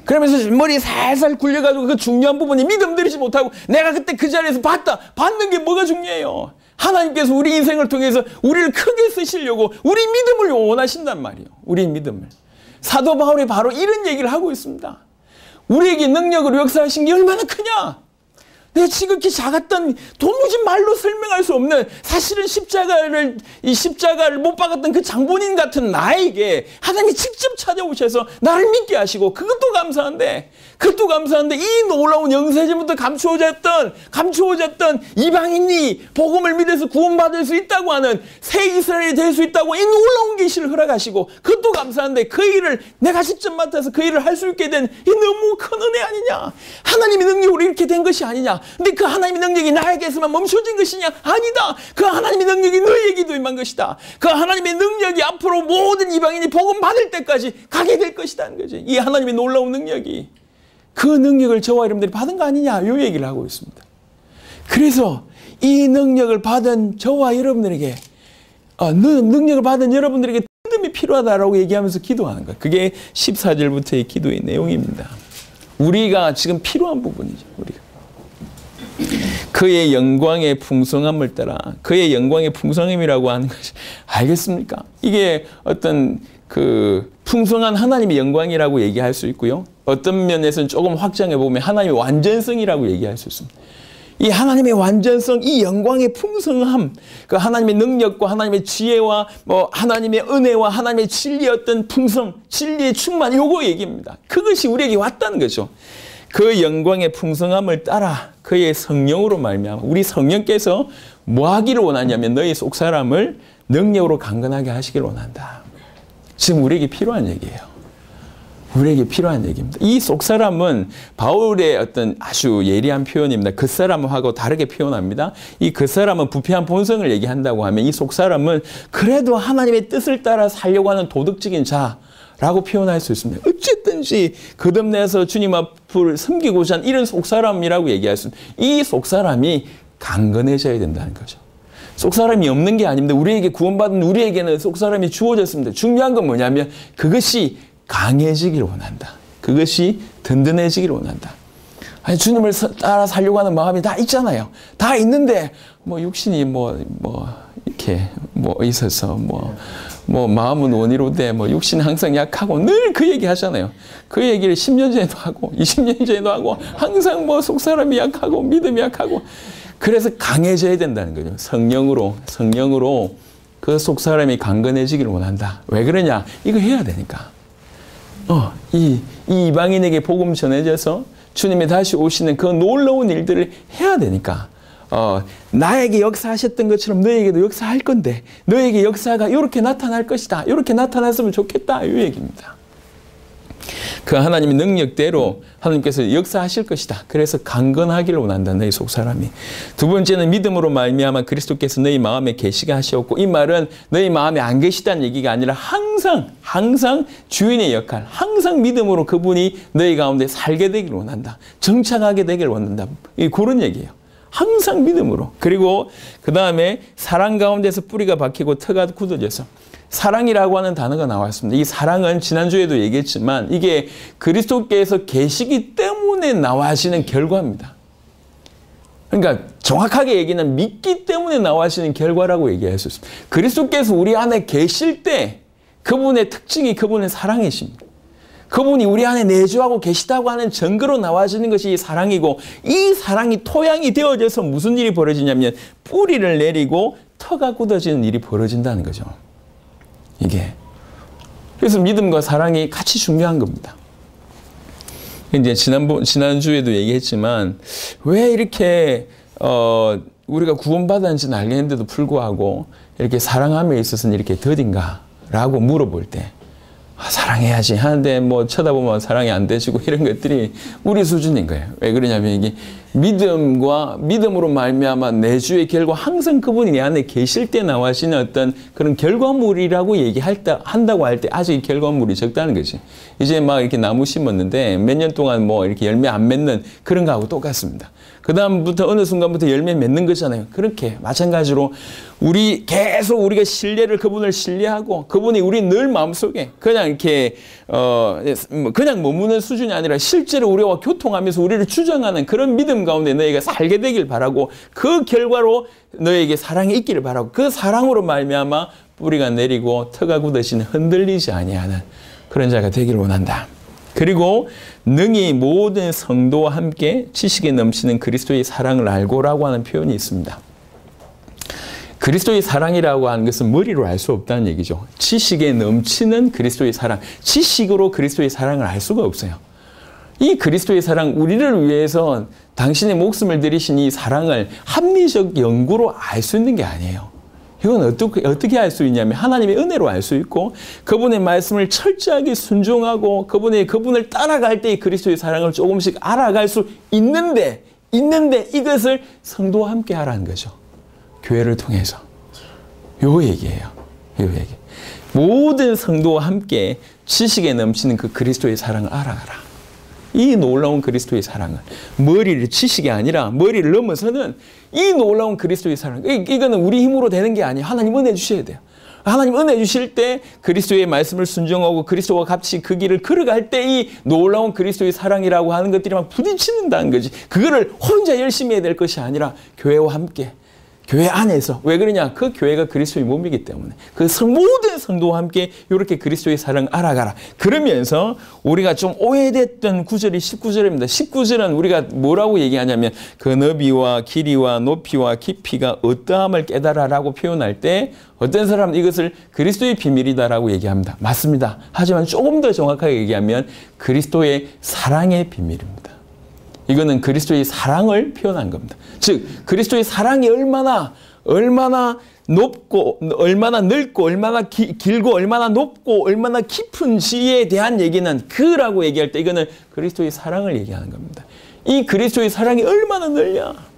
그러면서 머리 살살 굴려가지고 그 중요한 부분이 믿음 들이지 못하고 내가 그때 그 자리에서 봤다. 받는 게 뭐가 중요해요? 하나님께서 우리 인생을 통해서 우리를 크게 쓰시려고 우리 믿음을 원하신단 말이에요. 우리 믿음을. 사도 바울이 바로 이런 얘기를 하고 있습니다. 우리에게 능력으로 역사하신 게 얼마나 크냐? 내 지극히 작았던 도무지 말로 설명할 수 없는 사실은 십자가를 못 박았던 그 장본인 같은 나에게 하나님이 직접 찾아오셔서 나를 믿게 하시고 그것도 감사한데 이 놀라운 영세전부터 감추어졌던 이방인이 복음을 믿어서 구원받을 수 있다고 하는 새 이스라엘이 될 수 있다고 이 놀라운 계시를 허락하시고 그것도 감사한데 그 일을 내가 직접 맡아서 그 일을 할 수 있게 된 이 너무 큰 은혜 아니냐? 하나님의 능력으로 이렇게 된 것이 아니냐? 근데 그 하나님의 능력이 나에게서만 멈춰진 것이냐? 아니다. 그 하나님의 능력이 너에게도 임한 것이다. 그 하나님의 능력이 앞으로 모든 이방인이 복음 받을 때까지 가게 될 것이라는 거지. 이 하나님의 놀라운 능력이. 그 능력을 저와 여러분들이 받은 거 아니냐? 이 얘기를 하고 있습니다. 그래서 이 능력을 받은 저와 여러분들에게 능력을 받은 여러분들에게 믿음이 필요하다라고 얘기하면서 기도하는 거예요. 그게 14절부터의 기도의 내용입니다. 우리가 지금 필요한 부분이죠. 우리가. 그의 영광의 풍성함을 따라 그의 영광의 풍성함이라고 하는 것이 알겠습니까? 이게 어떤 그 풍성한 하나님의 영광이라고 얘기할 수 있고요. 어떤 면에서는 조금 확장해 보면 하나님의 완전성이라고 얘기할 수 있습니다. 이 하나님의 완전성, 이 영광의 풍성함, 그 하나님의 능력과 하나님의 지혜와 뭐 하나님의 은혜와 하나님의 진리의 어떤 풍성, 진리의 충만, 요거 얘기입니다. 그것이 우리에게 왔다는 거죠. 그 영광의 풍성함을 따라 그의 성령으로 말미암아 우리 성령께서 뭐 하기를 원하냐면 너희 속사람을 능력으로 강건하게 하시기를 원한다. 지금 우리에게 필요한 얘기예요. 우리에게 필요한 얘기입니다. 이 속사람은 바울의 어떤 아주 예리한 표현입니다. 겉사람하고 다르게 표현합니다. 이 겉사람은 부패한 본성을 얘기한다고 하면 이 속사람은 그래도 하나님의 뜻을 따라 살려고 하는 도덕적인 자라고 표현할 수 있습니다. 어쨌든지 거듭내서 주님 앞을 섬기고자 하는 이런 속사람이라고 얘기할 수 있습니다. 이 속사람이 강건해져야 된다는 거죠. 속사람이 없는 게 아닙니다. 우리에게 구원받은 우리에게는 속사람이 주어졌습니다. 중요한 건 뭐냐면 그것이 강해지기를 원한다. 그것이 든든해지기를 원한다. 아니, 주님을 따라 살려고 하는 마음이 다 있잖아요. 다 있는데 뭐 육신이 이렇게 있어서 마음은 원이로되 육신은 항상 약하고 늘 그 얘기 하잖아요. 그 얘기를 10년 전에도 하고 20년 전에도 하고 항상 속사람이 약하고 믿음이 약하고 그래서 강해져야 된다는 거죠. 성령으로 그 속사람이 강건해지기를 원한다. 왜 그러냐? 이거 해야 되니까. 이 이방인에게 복음 전해져서 주님이 다시 오시는 그 놀라운 일들을 해야 되니까 나에게 역사하셨던 것처럼 너에게도 역사할 건데 너에게 역사가 이렇게 나타날 것이다. 이렇게 나타났으면 좋겠다. 이 얘기입니다. 그 하나님의 능력대로 하나님께서 역사하실 것이다. 그래서 강건하기를 원한다. 너희 속사람이. 두 번째는 믿음으로 말미암아 그리스도께서 너희 마음에 계시게 하셨고 이 말은 너희 마음에 안 계시다는 얘기가 아니라 항상 주인의 역할, 항상 믿음으로 그분이 너희 가운데 살게 되기를 원한다. 정착하게 되기를 원한다. 그런 얘기예요. 항상 믿음으로. 그리고 그 다음에 사랑 가운데서 뿌리가 박히고 터가 굳어져서 사랑이라고 하는 단어가 나왔습니다. 이 사랑은 지난주에도 얘기했지만 이게 그리스도께서 계시기 때문에 나와지는 결과입니다. 그러니까 정확하게 얘기는 믿기 때문에 나와지는 결과라고 얘기할 수 있습니다. 그리스도께서 우리 안에 계실 때 그분의 특징이 그분의 사랑이십니다. 그분이 우리 안에 내주하고 계시다고 하는 증거로 나와지는 것이 이 사랑이고 이 사랑이 토양이 되어져서 무슨 일이 벌어지냐면 뿌리를 내리고 터가 굳어지는 일이 벌어진다는 거죠. 이게. 그래서 믿음과 사랑이 같이 중요한 겁니다. 이제 지난주에도 얘기했지만 왜 이렇게 우리가 구원받았는지는 알겠는데도 불구하고 이렇게 사랑함에 있어서는 이렇게 더딘가라고 물어볼 때 사랑해야지 하는데 쳐다보면 사랑이 안 되시고 이런 것들이 우리 수준인 거예요. 왜 그러냐면 이게 믿음으로 말미암아 내주의 결과 항상 그분이 내 안에 계실 때 나와지는 어떤 그런 결과물이라고 한다고 할 때 아직 결과물이 적다는 거지. 이제 이렇게 나무 심었는데 몇 년 동안 이렇게 열매 안 맺는 그런 거하고 똑같습니다. 그 다음부터 어느 순간부터 열매 맺는 거잖아요. 그렇게 마찬가지로 계속 우리가 그분을 신뢰하고 그분이 우리 늘 마음속에 그냥 이렇게 그냥 머무는 수준이 아니라 실제로 우리와 교통하면서 우리를 주장하는 그런 믿음을 하나님 가운데 너희가 살게 되길 바라고 그 결과로 너희에게 사랑이 있기를 바라고 그 사랑으로 말미암아 뿌리가 내리고 터가 굳어지는 흔들리지 아니하는 그런 자가 되기를 원한다. 그리고 능히 모든 성도와 함께 지식에 넘치는 그리스도의 사랑을 알고라고 하는 표현이 있습니다. 그리스도의 사랑이라고 하는 것은 머리로 알 수 없다는 얘기죠. 지식에 넘치는 그리스도의 사랑. 지식으로 그리스도의 사랑을 알 수가 없어요. 이 그리스도의 사랑, 우리를 위해서 당신의 목숨을 들이신 이 사랑을 합리적 연구로 알 수 있는 게 아니에요. 이건 어떻게 알 수 있냐면 하나님의 은혜로 알 수 있고 그분의 말씀을 철저하게 순종하고 그분을 따라갈 때 이 그리스도의 사랑을 조금씩 알아갈 수 있는데 이것을 성도와 함께 하라는 거죠. 교회를 통해서. 요 얘기예요. 요 얘기. 모든 성도와 함께 지식에 넘치는 그 그리스도의 사랑을 알아가라. 이 놀라운 그리스도의 사랑을 머리를 지식이 아니라 머리를 넘어서는 이 놀라운 그리스도의 사랑. 이거는 우리 힘으로 되는 게 아니에요. 하나님 은혜 주셔야 돼요. 하나님 은혜 주실 때 그리스도의 말씀을 순종하고 그리스도와 같이 그 길을 걸어갈 때 이 놀라운 그리스도의 사랑이라고 하는 것들이 막 부딪히는다는 거지. 그거를 혼자 열심히 해야 될 것이 아니라 교회와 함께 교회 안에서. 왜 그러냐? 그 교회가 그리스도의 몸이기 때문에 그 모든 성도와 함께 이렇게 그리스도의 사랑을 알아가라. 그러면서 우리가 좀 오해됐던 구절이 19절입니다. 19절은 우리가 뭐라고 얘기하냐면 그 너비와 길이와 높이와 깊이가 어떠함을 깨달아라고 표현할 때 어떤 사람은 이것을 그리스도의 비밀이다라고 얘기합니다. 맞습니다. 하지만 조금 더 정확하게 얘기하면 그리스도의 사랑의 비밀입니다. 이거는 그리스도의 사랑을 표현한 겁니다. 즉 그리스도의 사랑이 얼마나 높고 얼마나 넓고 얼마나 길고 얼마나 높고 얼마나 깊은지에 대한 얘기는 그라고 얘기할 때 이거는 그리스도의 사랑을 얘기하는 겁니다. 이 그리스도의 사랑이 얼마나 넓냐.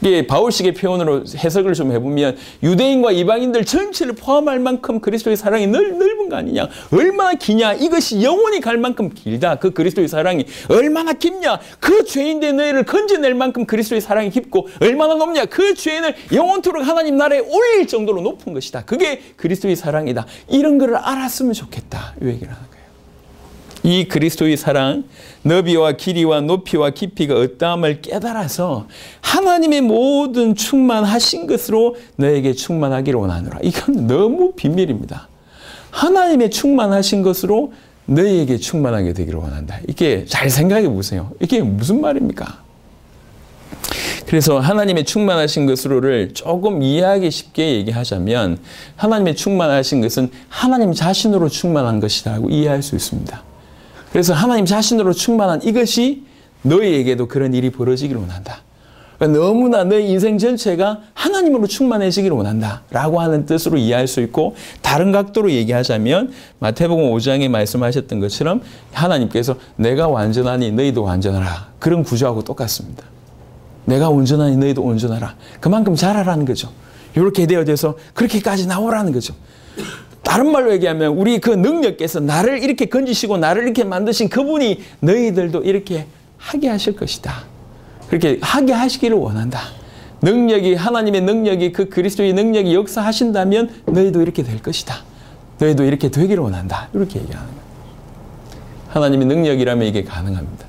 이게 바울식의 표현으로 해석을 좀 해보면 유대인과 이방인들 전체를 포함할 만큼 그리스도의 사랑이 넓은 거 아니냐. 얼마나 기냐. 이것이 영원히 갈 만큼 길다. 그 그리스도의 사랑이 얼마나 깊냐. 그 죄인된 너희를 건져낼 만큼 그리스도의 사랑이 깊고 얼마나 높냐. 그 죄인을 영원토록 하나님 나라에 올릴 정도로 높은 것이다. 그게 그리스도의 사랑이다. 이런 거를 알았으면 좋겠다. 이 얘기를 하는 거예요. 이 그리스도의 사랑, 너비와 길이와 높이와 깊이가 어떠함을 깨달아서 하나님의 모든 충만하신 것으로 너에게 충만하기를 원하노라. 이건 너무 비밀입니다. 하나님의 충만하신 것으로 너희에게 충만하게 되기를 원한다. 이게 잘 생각해 보세요. 이게 무슨 말입니까? 그래서 하나님의 충만하신 것으로를 조금 이해하기 쉽게 얘기하자면 하나님의 충만하신 것은 하나님 자신으로 충만한 것이라고 이해할 수 있습니다. 그래서 하나님 자신으로 충만한 이것이 너희에게도 그런 일이 벌어지기를 원한다. 그러니까 너무나 너희 인생 전체가 하나님으로 충만해지기를 원한다 라고 하는 뜻으로 이해할 수 있고 다른 각도로 얘기하자면 마태복음 5장에 말씀하셨던 것처럼 하나님께서 내가 완전하니 너희도 완전하라. 그런 구조하고 똑같습니다. 내가 온전하니 너희도 온전하라. 그만큼 잘하라는 거죠. 이렇게 되어져서 그렇게까지 나오라는 거죠. 다른 말로 얘기하면 우리 그 능력께서 나를 이렇게 건지시고 나를 이렇게 만드신 그분이 너희들도 이렇게 하게 하실 것이다. 그렇게 하게 하시기를 원한다. 능력이 하나님의 능력이 그 그리스도의 능력이 역사하신다면 너희도 이렇게 될 것이다. 너희도 이렇게 되기를 원한다. 이렇게 얘기하는 거예요. 하나님의 능력이라면 이게 가능합니다.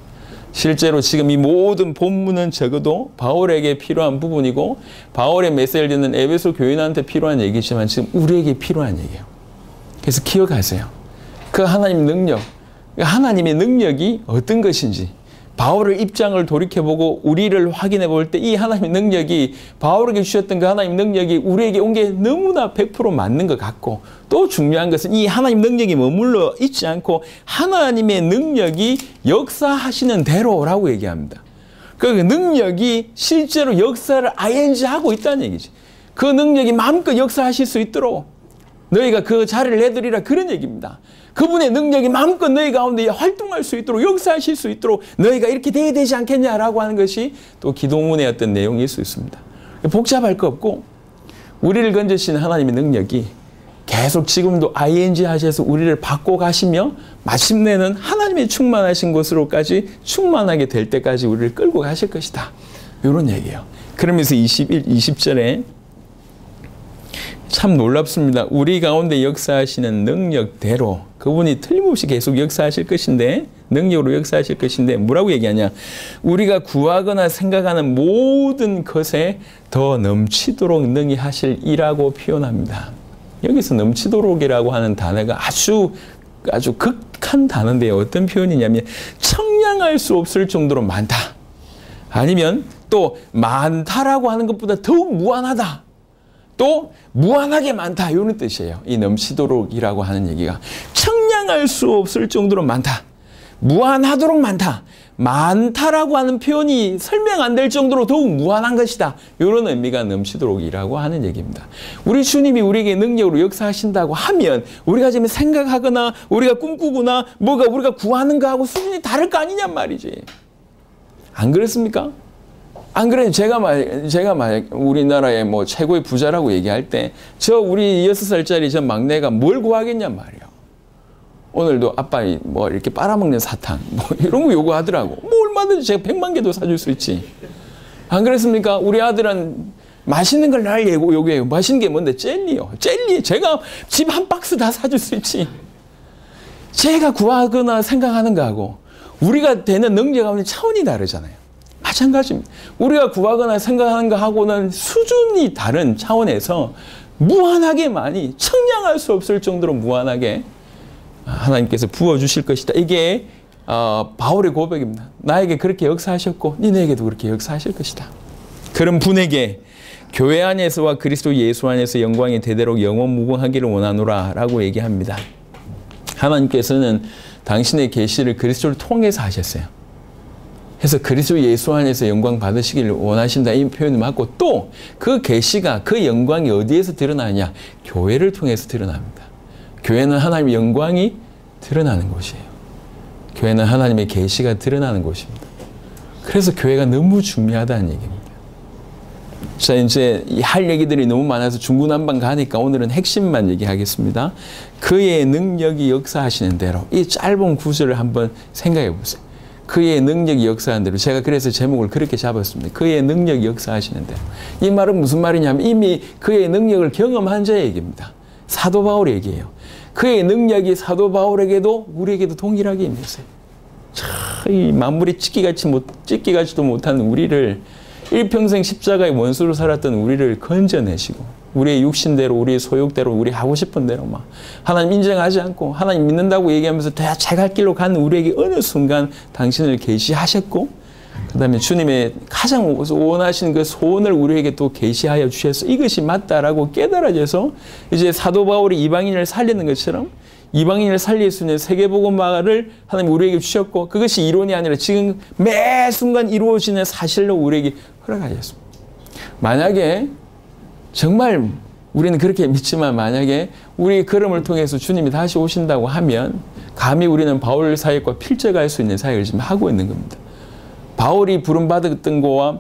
실제로 지금 이 모든 본문은 적어도 바울에게 필요한 부분이고 바울의 메시지를 듣는 에베소 교인한테 필요한 얘기지만 지금 우리에게 필요한 얘기예요. 그래서 기억하세요. 그 하나님의 능력, 하나님의 능력이 어떤 것인지 바울의 입장을 돌이켜보고 우리를 확인해 볼 때 이 하나님의 능력이 바울에게 주셨던 그 하나님의 능력이 우리에게 온 게 너무나 100% 맞는 것 같고 또 중요한 것은 이 하나님 능력이 머물러 있지 않고 하나님의 능력이 역사하시는 대로라고 얘기합니다. 그 능력이 실제로 역사를 ing하고 있다는 얘기지. 그 능력이 마음껏 역사하실 수 있도록 너희가 그 자리를 내드리라 그런 얘기입니다. 그분의 능력이 마음껏 너희 가운데 활동할 수 있도록 역사하실 수 있도록 너희가 이렇게 돼야 되지 않겠냐라고 하는 것이 또 기도문의 어떤 내용일 수 있습니다. 복잡할 거 없고 우리를 건지신 하나님의 능력이 계속 지금도 ing 하셔서 우리를 바꿔 가시며 마침내는 하나님의 충만하신 것으로까지 충만하게 될 때까지 우리를 끌고 가실 것이다. 이런 얘기예요. 그러면서 20절에 참 놀랍습니다. 우리 가운데 역사하시는 능력대로 그분이 틀림없이 계속 역사하실 것인데, 능력으로 역사하실 것인데 뭐라고 얘기하냐? 우리가 구하거나 생각하는 모든 것에 더 넘치도록 능히 하실 이라고 표현합니다. 여기서 넘치도록이라고 하는 단어가 아주 극한 단어인데요. 어떤 표현이냐면 청량할 수 없을 정도로 많다. 아니면 또 많다라고 하는 것보다 더욱 무한하다. 또 무한하게 많다. 이런 뜻이에요. 이 넘치도록이라고 하는 얘기가 청량할 수 없을 정도로 많다. 무한하도록 많다. 많다라고 하는 표현이 설명 안 될 정도로 더욱 무한한 것이다. 이런 의미가 넘치도록이라고 하는 얘기입니다. 우리 주님이 우리에게 능력으로 역사하신다고 하면 우리가 지금 생각하거나 우리가 꿈꾸거나 뭐가 우리가 구하는 거하고 수준이 다를 거 아니냔 말이지. 안 그렇습니까? 안 그래요. 제가 우리나라의 뭐 최고의 부자라고 얘기할 때 우리 6살짜리 저 막내가 뭘 구하겠냔 말이에요. 오늘도 아빠 뭐 이렇게 빨아먹는 사탕 뭐 이런 거 요구하더라고. 뭐 얼마든지 제가 100만 개도 사줄 수 있지. 안 그렇습니까? 우리 아들은 맛있는 걸 날 요구해요. 맛있는 게 뭔데? 젤리요. 젤리. 제가 집 한 박스 다 사줄 수 있지. 제가 구하거나 생각하는 거하고 우리가 되는 능력하고는 차원이 다르잖아요. 마찬가지입니다. 우리가 구하거나 생각하는 거하고는 수준이 다른 차원에서 무한하게 많이, 청량할 수 없을 정도로 무한하게 하나님께서 부어주실 것이다. 이게 바울의 고백입니다. 나에게 그렇게 역사하셨고 너희에게도 그렇게 역사하실 것이다. 그런 분에게 교회 안에서와 그리스도 예수 안에서 영광이 대대로 영원무궁하기를 원하노라 라고 얘기합니다. 하나님께서는 당신의 계시를 그리스도를 통해서 하셨어요. 그래서 그리스도 예수 안에서 영광 받으시기를 원하신다. 이 표현이 맞고 또 그 계시가 그 영광이 어디에서 드러나냐? 교회를 통해서 드러납니다. 교회는 하나님의 영광이 드러나는 곳이에요. 교회는 하나님의 계시가 드러나는 곳입니다. 그래서 교회가 너무 중요하다는 얘기입니다. 자, 이제 할 얘기들이 너무 많아서 중구난방 가니까 오늘은 핵심만 얘기하겠습니다. 그의 능력이 역사하시는 대로 이 짧은 구절을 한번 생각해 보세요. 그의 능력이 역사하는 대로. 제가 그래서 제목을 그렇게 잡았습니다. 그의 능력이 역사하시는 대로. 이 말은 무슨 말이냐면 이미 그의 능력을 경험한 자의 얘기입니다. 사도 바울의 얘기예요. 그의 능력이 사도 바울에게도 우리에게도 동일하게 임했어요. 이 만물이 찢기가지도 못한 우리를 일평생 십자가의 원수로 살았던 우리를 건져내시고 우리의 육신대로 우리의 소욕대로 우리 하고 싶은 대로 막 하나님 인정하지 않고 하나님 믿는다고 얘기하면서 다 자갈 길로 가는 우리에게 어느 순간 당신을 계시하셨고 그 다음에 주님의 가장 원하신 그 소원을 우리에게 또 계시하여 주셔서 이것이 맞다라고 깨달아져서 이제 사도 바울이 이방인을 살리는 것처럼 이방인을 살릴 수 있는 세계복음화를 하나님 우리에게 주셨고 그것이 이론이 아니라 지금 매 순간 이루어지는 사실로 우리에게 허락하셨습니다. 만약에 정말 우리는 그렇게 믿지만 만약에 우리 걸음을 통해서 주님이 다시 오신다고 하면 감히 우리는 바울 사역과 필적할 수 있는 사역을 지금 하고 있는 겁니다. 바울이 부름받았던 거와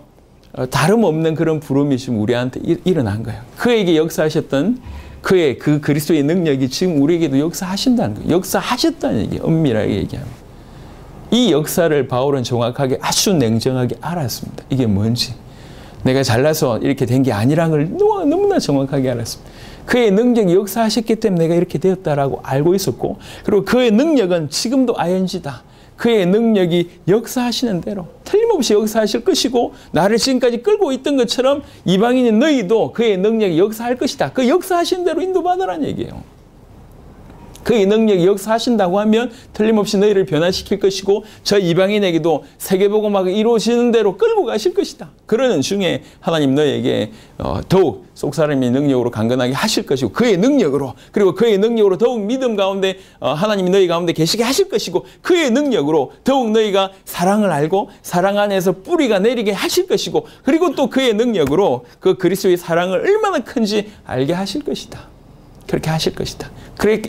다름없는 그런 부름이 지금 우리한테 일어난 거예요. 그에게 역사하셨던 그의 그 그리스도의 능력이 지금 우리에게도 역사하신다는 거예요. 역사하셨다는 얘기예요. 엄밀하게 얘기하면. 이 역사를 바울은 정확하게 아주 냉정하게 알았습니다. 이게 뭔지. 내가 잘나서 이렇게 된 게 아니라는 걸 너무나 정확하게 알았습니다. 그의 능력이 역사하셨기 때문에 내가 이렇게 되었다라고 알고 있었고 그리고 그의 능력은 지금도 ING다. 그의 능력이 역사하시는 대로 틀림없이 역사하실 것이고 나를 지금까지 끌고 있던 것처럼 이방인인 너희도 그의 능력이 역사할 것이다. 그 역사하시는 대로 인도받으라는 얘기예요. 그의 능력이 역사하신다고 하면 틀림없이 너희를 변화시킬 것이고 저 이방인에게도 세계복음화가 이루어지는 대로 끌고 가실 것이다. 그러는 중에 하나님 너희에게 더욱 속사람의 능력으로 강건하게 하실 것이고 그의 능력으로 그리고 그의 능력으로 더욱 믿음 가운데 하나님이 너희 가운데 계시게 하실 것이고 그의 능력으로 더욱 너희가 사랑을 알고 사랑 안에서 뿌리가 내리게 하실 것이고 그리고 또 그의 능력으로 그 그리스도의 사랑을 얼마나 큰지 알게 하실 것이다. 그렇게 하실 것이다.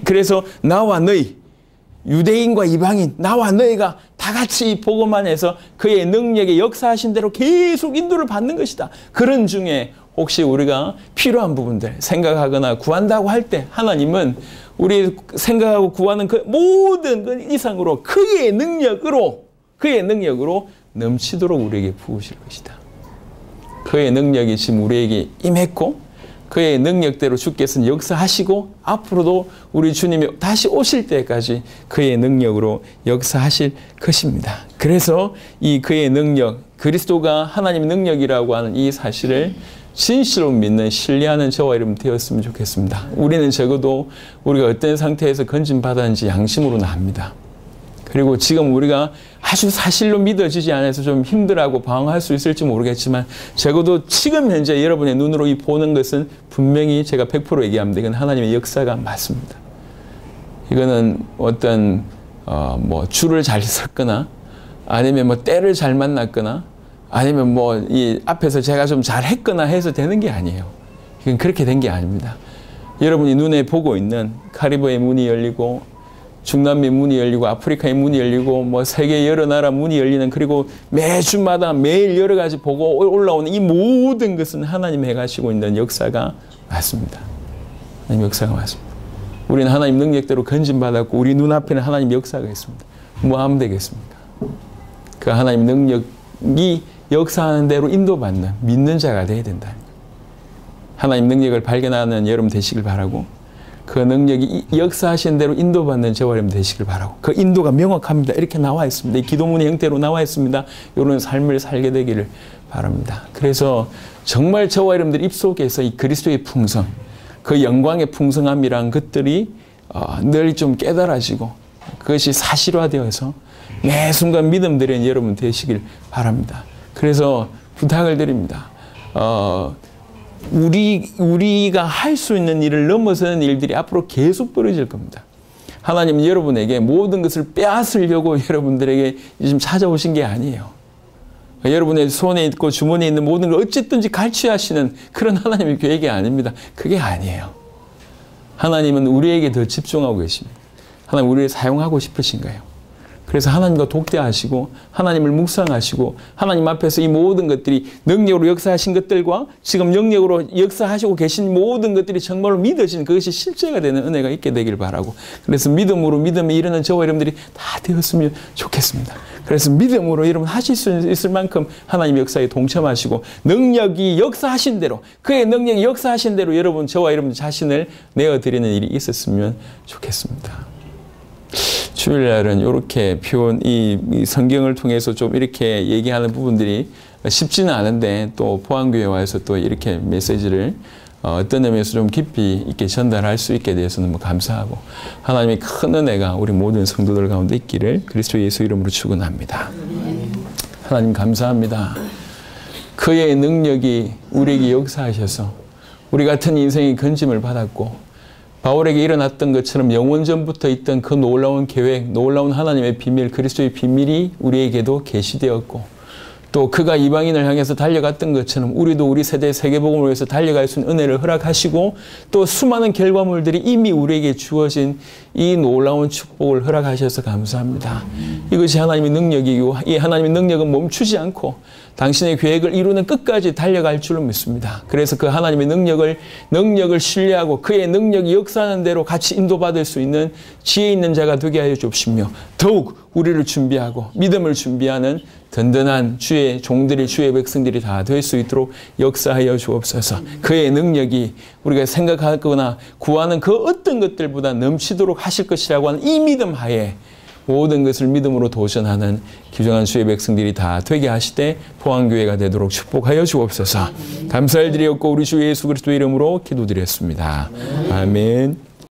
그래서 나와 너희, 유대인과 이방인, 나와 너희가 다 같이 이 복음 안에서 그의 능력의 역사하신 대로 계속 인도를 받는 것이다. 그런 중에 혹시 우리가 필요한 부분들 생각하거나 구한다고 할 때 하나님은 우리 생각하고 구하는 그 모든 것 이상으로 그의 능력으로 넘치도록 우리에게 부으실 것이다. 그의 능력이 지금 우리에게 임했고 그의 능력대로 주께서는 역사하시고 앞으로도 우리 주님이 다시 오실 때까지 그의 능력으로 역사하실 것입니다. 그래서 이 그의 능력, 그리스도가 하나님의 능력이라고 하는 이 사실을 진실로 믿는, 신뢰하는 저와 여러분 되었으면 좋겠습니다. 우리는 적어도 우리가 어떤 상태에서 건진받았는지 양심으로는 압니다. 그리고 지금 우리가 아주 사실로 믿어지지 않아서 좀 힘들어하고 방황할 수 있을지 모르겠지만 적어도 지금 현재 여러분의 눈으로 이 보는 것은 분명히 제가 100% 얘기합니다. 이건 하나님의 역사가 맞습니다. 이거는 어떤 뭐 줄을 잘 섰거나 아니면 뭐 때를 잘 만났거나 아니면 뭐 이 앞에서 제가 좀 잘했거나 해서 되는 게 아니에요. 이건 그렇게 된 게 아닙니다. 여러분이 눈에 보고 있는 카리브의 문이 열리고 중남미 문이 열리고 아프리카의 문이 열리고 뭐 세계 여러 나라 문이 열리는, 그리고 매주마다 매일 여러 가지 보고 올라오는 이 모든 것은 하나님이 해가시고 있는 역사가 맞습니다. 하나님 역사가 맞습니다. 우리는 하나님 능력대로 건진받았고 우리 눈앞에는 하나님 역사가 있습니다. 뭐 하면 되겠습니까? 그 하나님 능력이 역사하는 대로 인도받는 믿는 자가 되어야 된다. 하나님 능력을 발견하는 여러분 되시길 바라고, 그 능력이 역사하신 대로 인도받는 저와 여러분 되시길 바라고, 그 인도가 명확합니다. 이렇게 나와 있습니다. 이 기도문의 형태로 나와 있습니다. 이런 삶을 살게 되기를 바랍니다. 그래서 정말 저와 여러분들 입속에서 이 그리스도의 풍성, 그 영광의 풍성함이란 것들이 늘 좀 깨달아지고 그것이 사실화되어서 매 순간 믿음 드리는 여러분 되시길 바랍니다. 그래서 부탁을 드립니다. 우리가 할 수 있는 일을 넘어서는 일들이 앞으로 계속 벌어질 겁니다. 하나님은 여러분에게 모든 것을 빼앗으려고 여러분들에게 지금 찾아오신 게 아니에요. 여러분의 손에 있고 주머니에 있는 모든 걸 어쨌든지 갈취하시는 그런 하나님의 계획이 아닙니다. 그게 아니에요. 하나님은 우리에게 더 집중하고 계십니다. 하나님 우리를 사용하고 싶으신 거예요. 그래서 하나님과 독대하시고 하나님을 묵상하시고 하나님 앞에서 이 모든 것들이 능력으로 역사하신 것들과 지금 영역으로 역사하시고 계신 모든 것들이 정말로 믿어지는 그것이 실제가 되는 은혜가 있게 되길 바라고, 그래서 믿음으로 믿음에 이르는 저와 여러분들이 다 되었으면 좋겠습니다. 그래서 믿음으로 여러분 하실 수 있을 만큼 하나님의 역사에 동참하시고 능력이 역사하신 대로, 그의 능력이 역사하신 대로 여러분 저와 여러분 자신을 내어드리는 일이 있었으면 좋겠습니다. 주일날은 이렇게 표현, 이 성경을 통해서 좀 이렇게 얘기하는 부분들이 쉽지는 않은데 또 포항교회 와서 또 이렇게 메시지를 어떤 의미에서 좀 깊이 있게 전달할 수 있게 되어서 너무 감사하고, 하나님의 큰 은혜가 우리 모든 성도들 가운데 있기를 그리스도 예수 이름으로 축원합니다. 하나님 감사합니다. 그의 능력이 우리에게 역사하셔서 우리 같은 인생이 건짐을 받았고, 바울에게 일어났던 것처럼 영원전부터 있던 그 놀라운 계획, 놀라운 하나님의 비밀, 그리스도의 비밀이 우리에게도 계시되었고, 또 그가 이방인을 향해서 달려갔던 것처럼 우리도 우리 세대의 세계복음을 위해서 달려갈 수 있는 은혜를 허락하시고, 또 수많은 결과물들이 이미 우리에게 주어진 이 놀라운 축복을 허락하셔서 감사합니다. 이것이 하나님의 능력이고, 이 하나님의 능력은 멈추지 않고 당신의 계획을 이루는 끝까지 달려갈 줄로 믿습니다. 그래서 그 하나님의 능력을 신뢰하고 그의 능력이 역사하는 대로 같이 인도받을 수 있는 지혜 있는 자가 되게 하여 주옵시며, 더욱 우리를 준비하고 믿음을 준비하는 든든한 주의 종들이, 주의 백성들이 다 될 수 있도록 역사하여 주옵소서. 그의 능력이 우리가 생각하거나 구하는 그 어떤 것들보다 넘치도록 하실 것이라고 하는 이 믿음 하에 모든 것을 믿음으로 도전하는 귀중한 주의 백성들이 다 되게 하시되 포항교회가 되도록 축복하여 주옵소서. 감사를 드렸고 우리 주 예수 그리스도 이름으로 기도드렸습니다. 아멘.